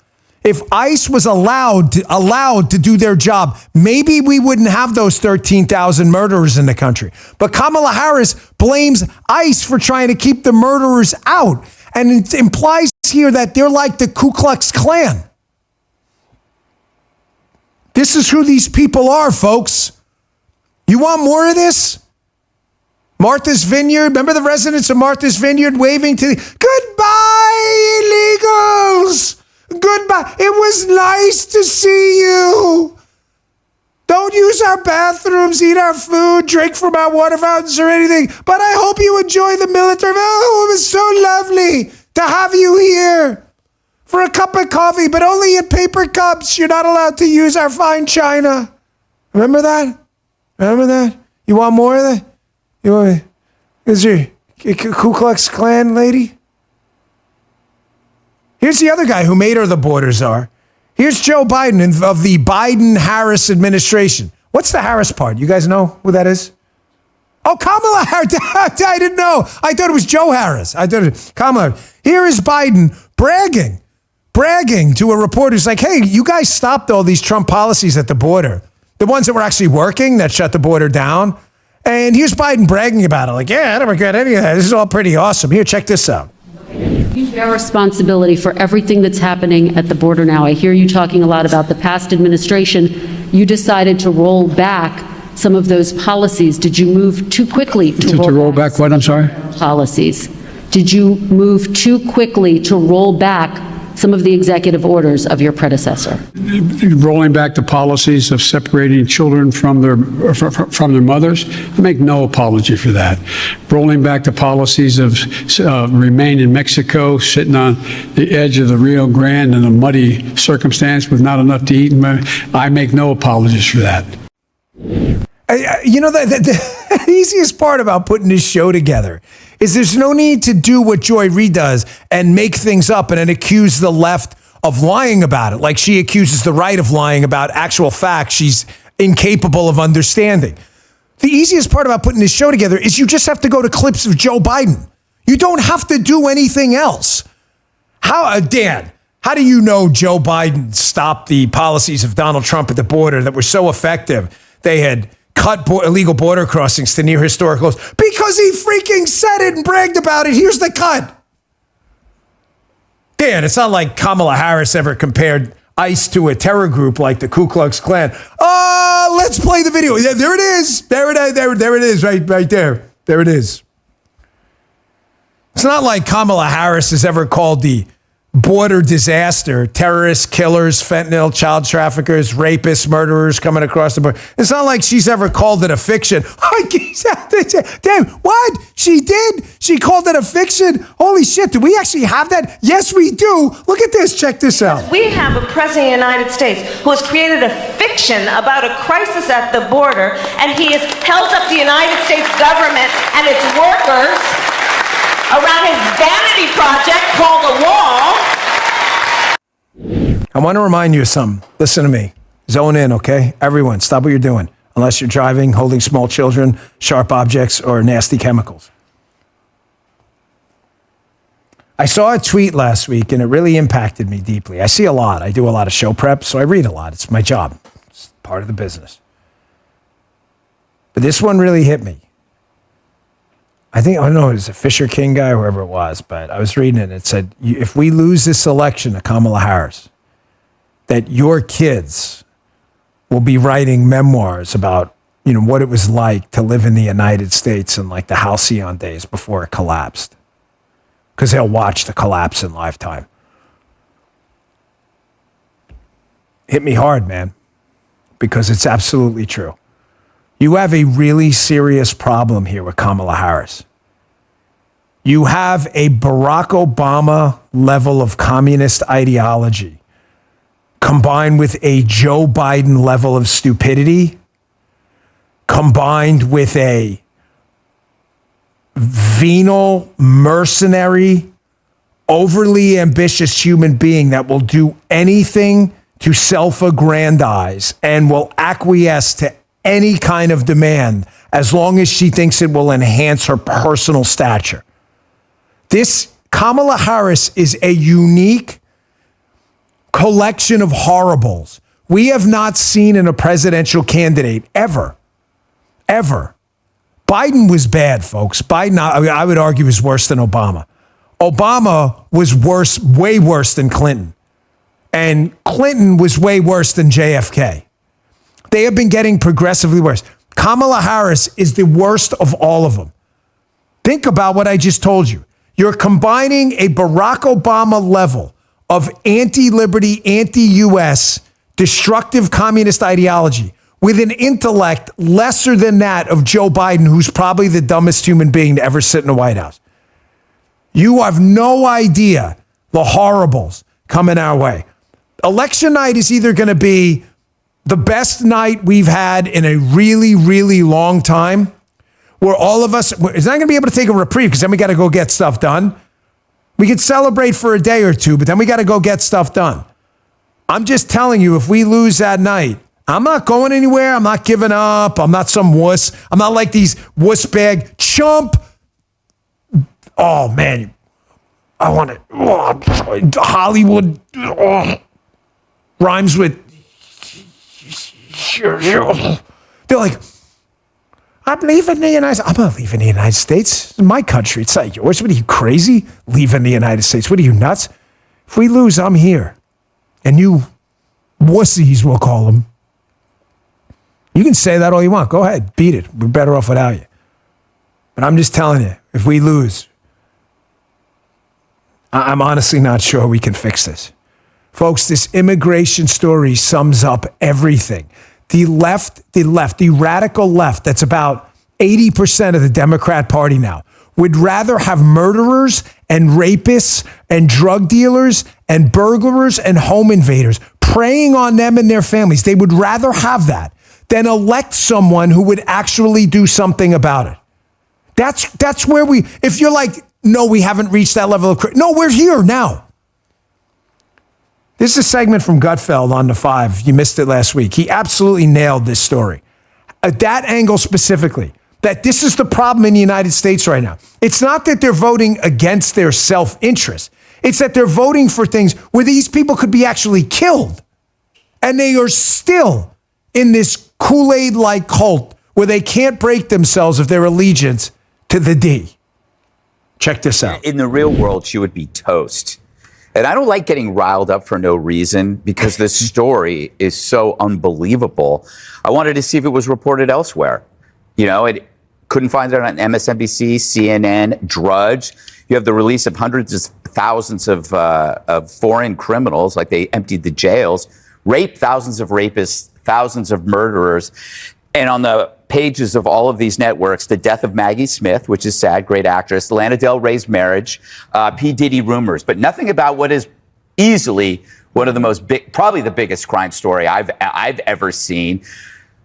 If ICE was allowed to do their job, maybe we wouldn't have those 13,000 murderers in the country. But Kamala Harris blames ICE for trying to keep the murderers out. And it implies here that they're like the Ku Klux Klan. This is who these people are, folks. You want more of this? Martha's Vineyard. Remember the residents of Martha's Vineyard waving to goodbye, illegals. Goodbye. It was nice to see you. Don't use our bathrooms, eat our food, drink from our water fountains or anything. But I hope you enjoy the military. Oh, it was so lovely to have you here for a cup of coffee, but only in paper cups. You're not allowed to use our fine china. Remember that? Remember that? You want more of that? You want? Is your Ku Klux Klan lady? Here's the other guy who made her the border czar. Here's Joe Biden of the Biden-Harris administration. What's the Harris part? You guys know who that is? Oh, Kamala Harris. I didn't know. I thought it was Joe Harris. I thought it was Kamala. Here is Biden bragging to a reporter who's like, hey, you guys stopped all these Trump policies at the border. The ones that were actually working, that shut the border down. And here's Biden bragging about it. Like, yeah, I don't regret any of that. This is all pretty awesome. Here, check this out. You bear responsibility for everything that's happening at the border now. I hear you talking a lot about the past administration. You decided to roll back some of those policies. Did you move too quickly to roll back what? I'm sorry? Policies. Did you move too quickly to roll back some of the executive orders of your predecessor? Rolling back the policies of separating children from their mothers, I make no apology for that. Rolling back the policies of remain in Mexico, sitting on the edge of the Rio Grande in a muddy circumstance with not enough to eat, I make no apologies for that. You know, the easiest part about putting this show together is there's no need to do what Joy Reid does and make things up and then accuse the left of lying about it, like she accuses the right of lying about actual facts she's incapable of understanding. The easiest part about putting this show together is you just have to go to clips of Joe Biden. You don't have to do anything else. Dan, how do you know Joe Biden stopped the policies of Donald Trump at the border that were so effective? They had cut illegal border crossings to near historic lows because he freaking said it and bragged about it. Here's the cut. Dan, it's not like Kamala Harris ever compared ICE to a terror group like the Ku Klux Klan. Let's play the video. Yeah, there it is. There it is, right there. There it is. It's not like Kamala Harris has ever called the border disaster, terrorists, killers, fentanyl, child traffickers, rapists, murderers coming across the border. It's not like she's ever called it a fiction. Damn, what? She did? She called it a fiction? Holy shit, do we actually have that? Yes, we do. Look at this. Check this out. We have a president of the United States who has created a fiction about a crisis at the border, and he has held up the United States government and its workers around his vanity project called a wall. I want to remind you of something. Listen to me. Zone in, okay? Everyone, stop what you're doing. Unless you're driving, holding small children, sharp objects, or nasty chemicals. I saw a tweet last week, and it really impacted me deeply. I see a lot. I do a lot of show prep, so I read a lot. It's my job. It's part of the business. But this one really hit me. I don't know, it was a Fisher King guy, whoever it was, but I was reading it and it said, if we lose this election to Kamala Harris, that your kids will be writing memoirs about, what it was like to live in the United States in like the halcyon days before it collapsed. Because they'll watch the collapse in lifetime. Hit me hard, man, because it's absolutely true. You have a really serious problem here with Kamala Harris. You have a Barack Obama level of communist ideology combined with a Joe Biden level of stupidity, combined with a venal, mercenary, overly ambitious human being that will do anything to self-aggrandize and will acquiesce to any kind of demand as long as she thinks it will enhance her personal stature. This Kamala Harris is a unique collection of horribles we have not seen in a presidential candidate ever. Biden was bad, folks. Biden, I would argue, is worse than Obama. Obama was worse, way worse than Clinton. And Clinton was way worse than JFK. They have been getting progressively worse. Kamala Harris is the worst of all of them. Think about what I just told you. You're combining a Barack Obama level of anti-liberty, anti-U.S., destructive communist ideology with an intellect lesser than that of Joe Biden, who's probably the dumbest human being to ever sit in the White House. You have no idea the horribles coming our way. Election night is either going to be the best night we've had in a really, really long time, where all of us, it's not going to be able to take a reprieve because then we got to go get stuff done. We could celebrate for a day or two, but then we got to go get stuff done. I'm just telling you, if we lose that night, I'm not going anywhere. I'm not giving up. I'm not some wuss. I'm not like these wuss bag chump. Oh, man. I want it. Hollywood rhymes with. They're like, I'm leaving the United States. I'm not leaving the United States. It's my country. It's not yours. What are you, crazy? Leaving the United States. What are you, nuts? If we lose, I'm here. And you wussies, we'll call them. You can say that all you want. Go ahead. Beat it. We're better off without you. But I'm just telling you, if we lose, I'm honestly not sure we can fix this. Folks, this immigration story sums up everything. The radical left, that's about 80% of the Democrat Party now, would rather have murderers and rapists and drug dealers and burglars and home invaders preying on them and their families. They would rather have that than elect someone who would actually do something about it. That's where if you're like, no, we haven't reached that level of, no, we're here now. This is a segment from Gutfeld on The Five. You missed it last week. He absolutely nailed this story. At that angle specifically, that this is the problem in the United States right now. It's not that they're voting against their self-interest. It's that they're voting for things where these people could be actually killed. And they are still in this Kool-Aid-like cult where they can't break themselves of their allegiance to the D. Check this out. In the real world, she would be toast. And I don't like getting riled up for no reason because this story is so unbelievable. I wanted to see if it was reported elsewhere. couldn't find it on MSNBC, CNN, Drudge. You have the release of hundreds of thousands of foreign criminals, like they emptied the jails, raped thousands of rapists, thousands of murderers. And on the pages of all of these networks, the death of Maggie Smith, which is sad, great actress, Lana Del Rey's marriage, P. Diddy rumors, but nothing about what is easily one of the most big, probably the biggest crime story I've ever seen.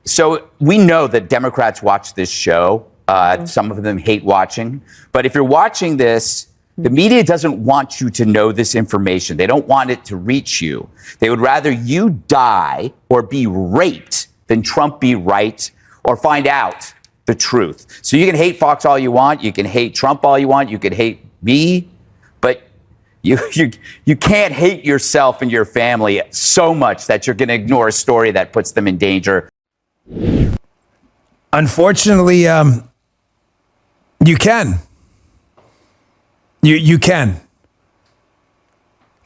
So we know that Democrats watch this show. Some of them hate watching. But if you're watching this, the media doesn't want you to know this information. They don't want it to reach you. They would rather you die or be raped than Trump be right or find out the truth. So you can hate Fox all you want. You can hate Trump all you want. You can hate me. But you can't hate yourself and your family so much that you're going to ignore a story that puts them in danger. Unfortunately, you can. You can.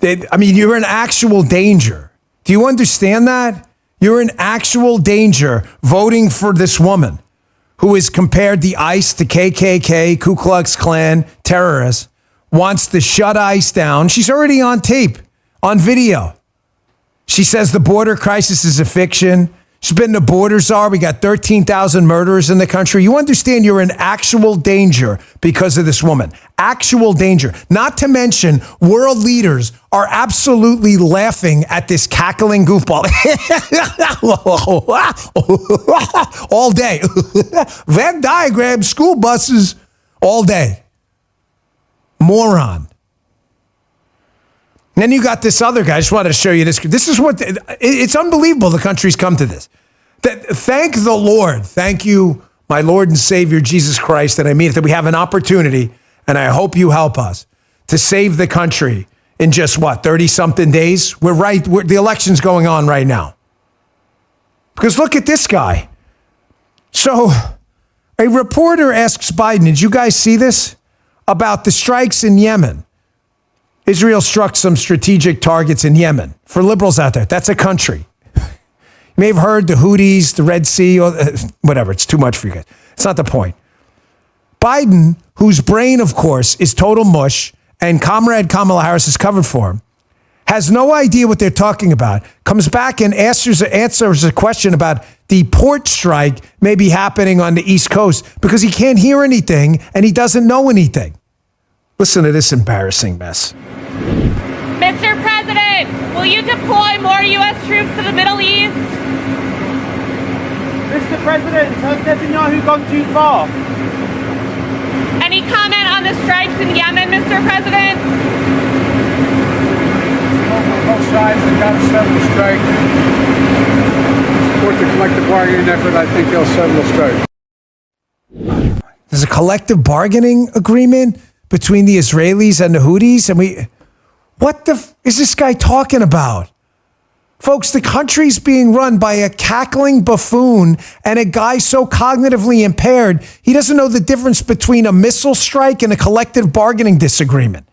You're in actual danger. Do you understand that? You're in actual danger voting for this woman who has compared the ICE to KKK, Ku Klux Klan terrorists, wants to shut ICE down. She's already on tape, on video. She says the border crisis is a fiction. She's been the border czar. We got 13,000 murderers in the country. You understand you're in actual danger because of this woman. Actual danger. Not to mention, world leaders are absolutely laughing at this cackling goofball. All day. Venn diagram, school buses, all day. Moron. And then you got this other guy. I just wanted to show you this. This is what, it's unbelievable the country's come to this. Thank the Lord. Thank you, my Lord and Savior, Jesus Christ, that I mean it, that we have an opportunity, and I hope you help us, to save the country in just, 30-something days? The election's going on right now. Because look at this guy. So a reporter asks Biden, did you guys see this? About the strikes in Yemen. Israel struck some strategic targets in Yemen. For liberals out there, that's a country. You may have heard the Houthis, the Red Sea, or whatever. It's too much for you guys. It's not the point. Biden, whose brain, of course, is total mush, and Comrade Kamala Harris is covered for him, has no idea what they're talking about, comes back and answers a question about the port strike maybe happening on the East Coast because he can't hear anything and he doesn't know anything. Listen to this embarrassing mess. Mr. President, will you deploy more U.S. troops to the Middle East? Mr. President, has Netanyahu gone too far? Any comment on the strikes in Yemen, Mr. President? Both sides have got to settle the strike. Support the collective bargaining effort. I think they'll settle the strike. There's a collective bargaining agreement between the Israelis and the Houthis, and what is this guy talking about? Folks, the country's being run by a cackling buffoon and a guy so cognitively impaired, he doesn't know the difference between a missile strike and a collective bargaining disagreement.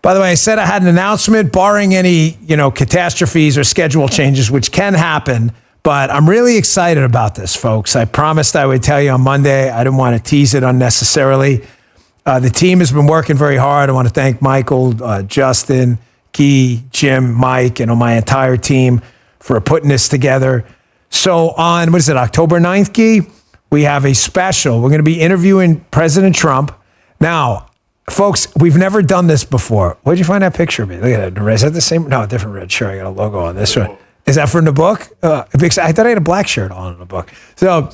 By the way, I said I had an announcement barring any, catastrophes or schedule changes, which can happen, but I'm really excited about this, folks. I promised I would tell you on Monday. I didn't want to tease it unnecessarily. The team has been working very hard. I want to thank Michael, Justin, Guy, Jim, Mike, and my entire team for putting this together. So on, October 9th, Guy, we have a special. We're going to be interviewing President Trump. Now, folks, we've never done this before. Where'd you find that picture of me? Look at that. Is that the same? No, different red shirt. I got a logo on this one. Is that from the book? I thought I had a black shirt on in the book. So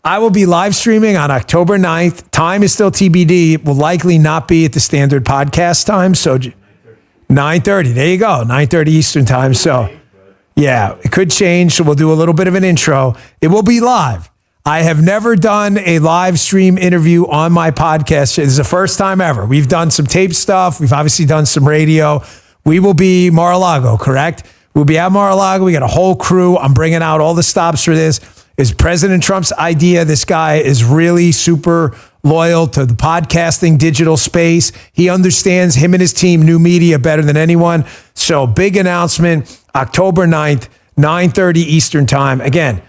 I will be live streaming on October 9th. Time is still TBD. It will likely not be at the standard podcast time. So 9:30. There you go. 9:30 Eastern time. So yeah, it could change. So we'll do a little bit of an intro. It will be live. I have never done a live stream interview on my podcast. This is the first time ever. We've done some tape stuff. We've obviously done some radio. We will be Mar-a-Lago, correct? We'll be at Mar-a-Lago. We got a whole crew. I'm bringing out all the stops for this. It's President Trump's idea. This guy is really super loyal to the podcasting digital space. He understands, him and his team, new media better than anyone. So big announcement, October 9th, 9:30 Eastern time. Again,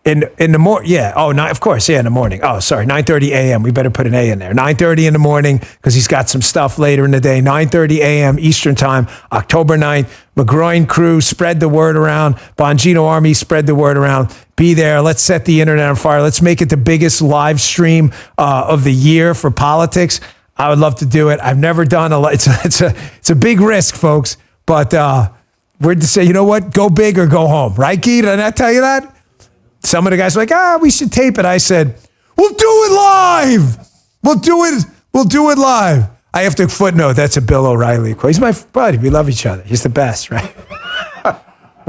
In the morning, yeah. Oh, no, of course, yeah, in the morning. Oh, sorry, 9:30 a.m. We better put an A in there. 9:30 in the morning because he's got some stuff later in the day. 9:30 a.m. Eastern Time, October 9th. McGroin crew, spread the word around. Bongino Army, spread the word around. Be there. Let's set the internet on fire. Let's make it the biggest live stream of the year for politics. I would love to do it. I've never done it's a big risk, folks. But we're to say, you know what? Go big or go home. Right, Guy? Did I not tell you that? Some of the guys were like, we should tape it. I said, we'll do it live. We'll do it live. I have to footnote, that's a Bill O'Reilly quote. He's my buddy. We love each other. He's the best, right?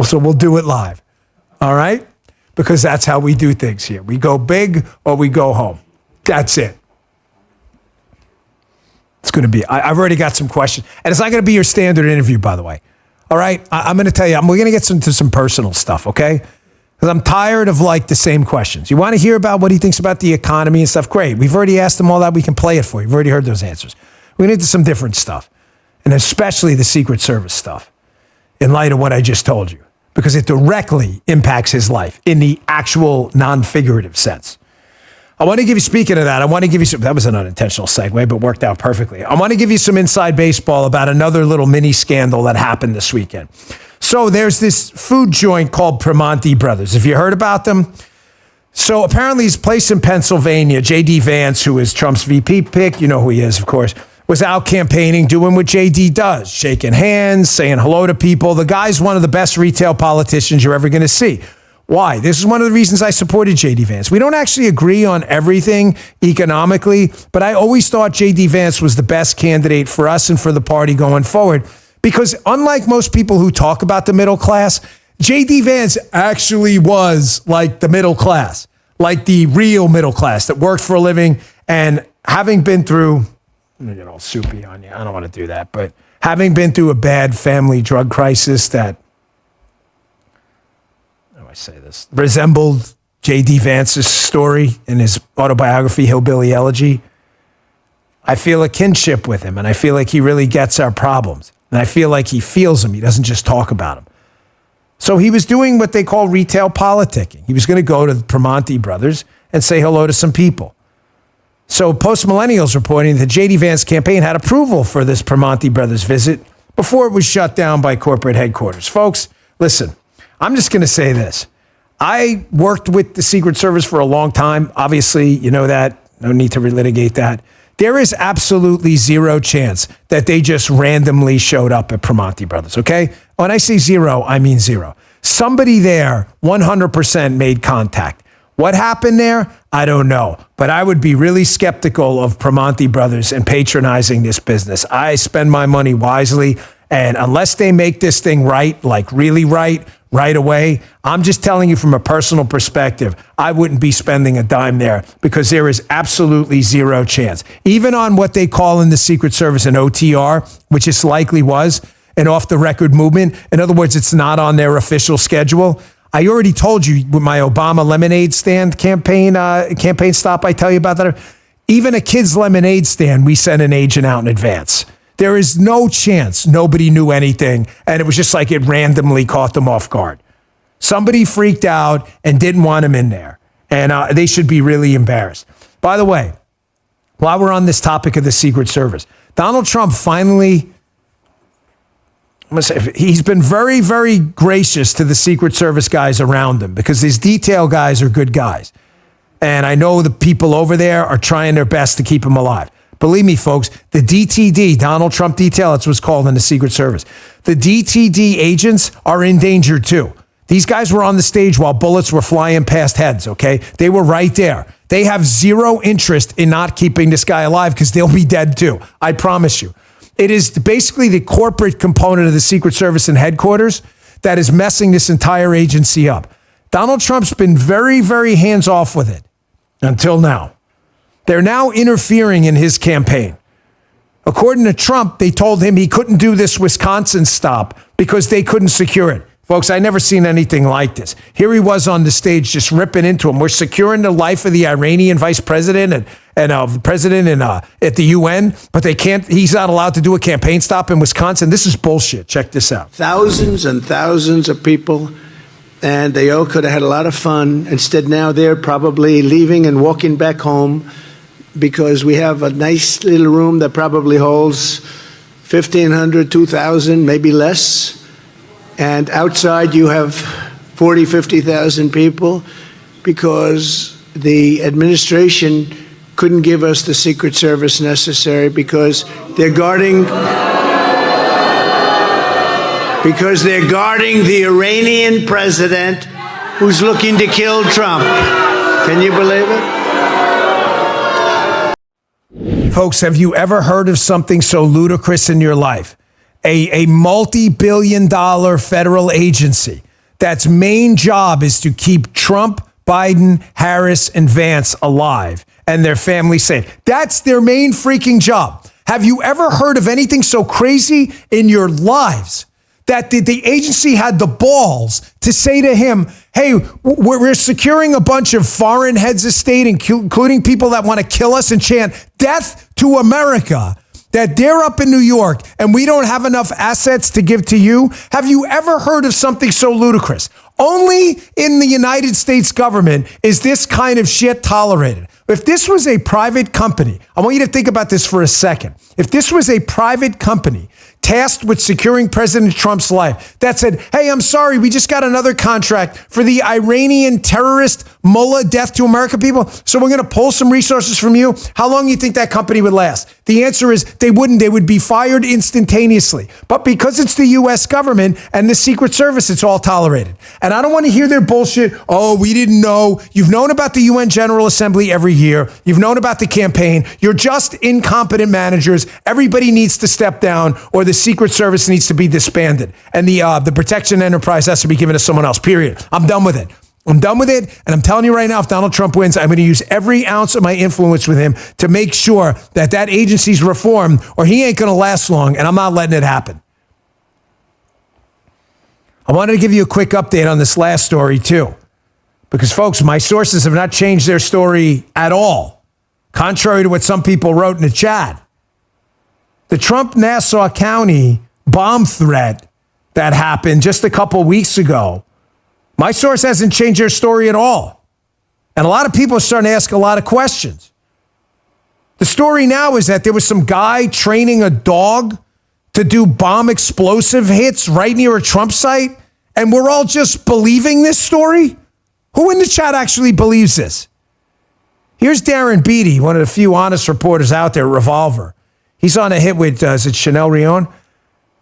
So we'll do it live. All right? Because that's how we do things here. We go big or we go home. That's it. It's going to be, I've already got some questions. And it's not going to be your standard interview, by the way. All right? I'm going to tell you, we're going to get into some personal stuff, okay? Because I'm tired of like the same questions. You want to hear about what he thinks about the economy and stuff? Great. We've already asked him all that. We can play it for you. We've already heard those answers. We're going to get into some different stuff. And especially the Secret Service stuff in light of what I just told you. Because it directly impacts his life in the actual non-figurative sense. I want to give you, speaking of that, I want to give you some, that was an unintentional segue, but worked out perfectly. I want to give you some inside baseball about another little mini scandal that happened this weekend. So there's this food joint called Primanti Brothers. Have you heard about them? So apparently his place in Pennsylvania, J.D. Vance, who is Trump's VP pick, you know who he is, of course, was out campaigning, doing what J.D. does, shaking hands, saying hello to people. The guy's one of the best retail politicians you're ever going to see. Why? This is one of the reasons I supported J.D. Vance. We don't actually agree on everything economically, but I always thought J.D. Vance was the best candidate for us and for the party going forward. Because unlike most people who talk about the middle class, J.D. Vance actually was like the middle class, like the real middle class that worked for a living. And having been through, I'm going to get all soupy on you. I don't want to do that. But having been through a bad family drug crisis that, how do I say this, resembled J.D. Vance's story in his autobiography, Hillbilly Elegy, I feel a kinship with him. And I feel like he really gets our problems. And I feel like he feels them. He doesn't just talk about them. So he was doing what they call retail politicking. He was going to go to the Primanti Brothers and say hello to some people. So Post Millennial's reporting that J.D. Vance campaign had approval for this Primanti Brothers visit before it was shut down by corporate headquarters. Folks, listen, I'm just going to say this. I worked with the Secret Service for a long time. Obviously, you know that. No need to relitigate that. There is absolutely zero chance that they just randomly showed up at Primanti Brothers, okay? When I say zero, I mean zero. Somebody there 100% made contact. What happened there? I don't know. But I would be really skeptical of Primanti Brothers and patronizing this business. I spend my money wisely, and unless they make this thing right, like really right away, I'm just telling you from a personal perspective, I wouldn't be spending a dime there because there is absolutely zero chance. Even on what they call in the Secret Service an OTR, which this likely was, an off-the-record movement. In other words, it's not on their official schedule. I already told you with my Obama lemonade stand campaign stop, I tell you about that. Even a kid's lemonade stand, we sent an agent out in advance. There is no chance nobody knew anything, and it was just like it randomly caught them off guard. Somebody freaked out and didn't want him in there, and they should be really embarrassed. By the way, while we're on this topic of the Secret Service, Donald Trump finally, he's been very, very gracious to the Secret Service guys around him because these detail guys are good guys. And I know the people over there are trying their best to keep him alive. Believe me, folks, the DTD, Donald Trump Detail, that's what's called in the Secret Service. The DTD agents are in danger too. These guys were on the stage while bullets were flying past heads, okay? They were right there. They have zero interest in not keeping this guy alive because they'll be dead too. I promise you. It is basically the corporate component of the Secret Service and headquarters that is messing this entire agency up. Donald Trump's been very, very hands-off with it until now. They're now interfering in his campaign. According to Trump, they told him he couldn't do this Wisconsin stop because they couldn't secure it. Folks, I never seen anything like this. Here he was on the stage just ripping into him. We're securing the life of the Iranian vice president and the president at the UN, but they can't. He's not allowed to do a campaign stop in Wisconsin. This is bullshit. Check this out. Thousands and thousands of people and they all could have had a lot of fun. Instead, now they're probably leaving and walking back home because we have a nice little room that probably holds 1,500, 2,000, maybe less. And outside you have 40, 50,000 people because the administration couldn't give us the Secret Service necessary because they're guarding the Iranian president who's looking to kill Trump. Can you believe it? Folks, have you ever heard of something so ludicrous in your life? A multi-billion-dollar federal agency that's main job is to keep Trump, Biden, Harris, and Vance alive and their family safe. That's their main freaking job. Have you ever heard of anything so crazy in your lives that the agency had the balls to say to him, hey, we're securing a bunch of foreign heads of state, including people that want to kill us and chant death to America, that they're up in New York and we don't have enough assets to give to you? Have you ever heard of something so ludicrous? Only in the United States government is this kind of shit tolerated. If this was a private company, I want you to think about this for a second. If this was a private company tasked with securing President Trump's life that said, hey, I'm sorry, we just got another contract for the Iranian terrorist mullah death to American people, so we're going to pull some resources from you, how long do you think that company would last? The answer is they wouldn't. They would be fired instantaneously. But because it's the U.S. government and the Secret Service, it's all tolerated. And I don't want to hear their bullshit. Oh, we didn't know. You've known about the UN General Assembly every year. You've known about the campaign. You're just incompetent managers. Everybody needs to step down or the Secret Service needs to be disbanded. And the protection enterprise has to be given to someone else, period. I'm done with it. I'm done with it. And I'm telling you right now, if Donald Trump wins, I'm going to use every ounce of my influence with him to make sure that that agency's reformed or he ain't going to last long. And I'm not letting it happen. I wanted to give you a quick update on this last story too, because folks, my sources have not changed their story at all, contrary to what some people wrote in the chat. The Trump-Nassau County bomb threat that happened just a couple weeks ago, my source hasn't changed their story at all. And a lot of people are starting to ask a lot of questions. The story now is that there was some guy training a dog to do bomb explosive hits right near a Trump site, and we're all just believing this story? Who in the chat actually believes this? Here's Darren Beatty, one of the few honest reporters out there, Revolver. He's on a hit with, is it Chanel Rion?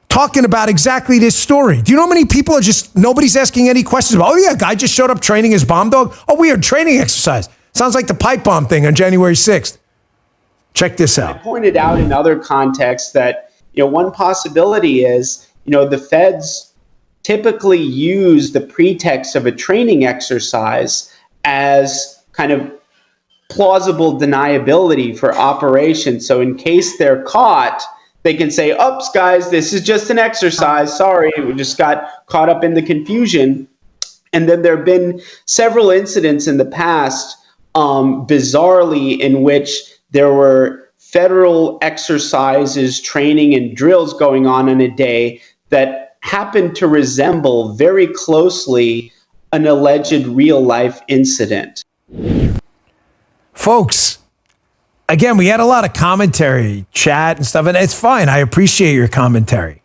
Talking about exactly this story. Do you know how many people are just, nobody's asking any questions about, oh yeah, a guy just showed up training his bomb dog? Oh, weird, training exercise. Sounds like the pipe bomb thing on January 6th. Check this out. I pointed out in other contexts that, one possibility is, the feds typically use the pretext of a training exercise as kind of plausible deniability for operations. So in case they're caught, they can say, oops, guys, this is just an exercise. Sorry, we just got caught up in the confusion. And then there have been several incidents in the past, bizarrely, in which there were federal exercises, training, and drills going on in a day that happened to resemble very closely an alleged real-life incident. Folks, again, we had a lot of commentary, chat and stuff, and it's fine. I appreciate your commentary.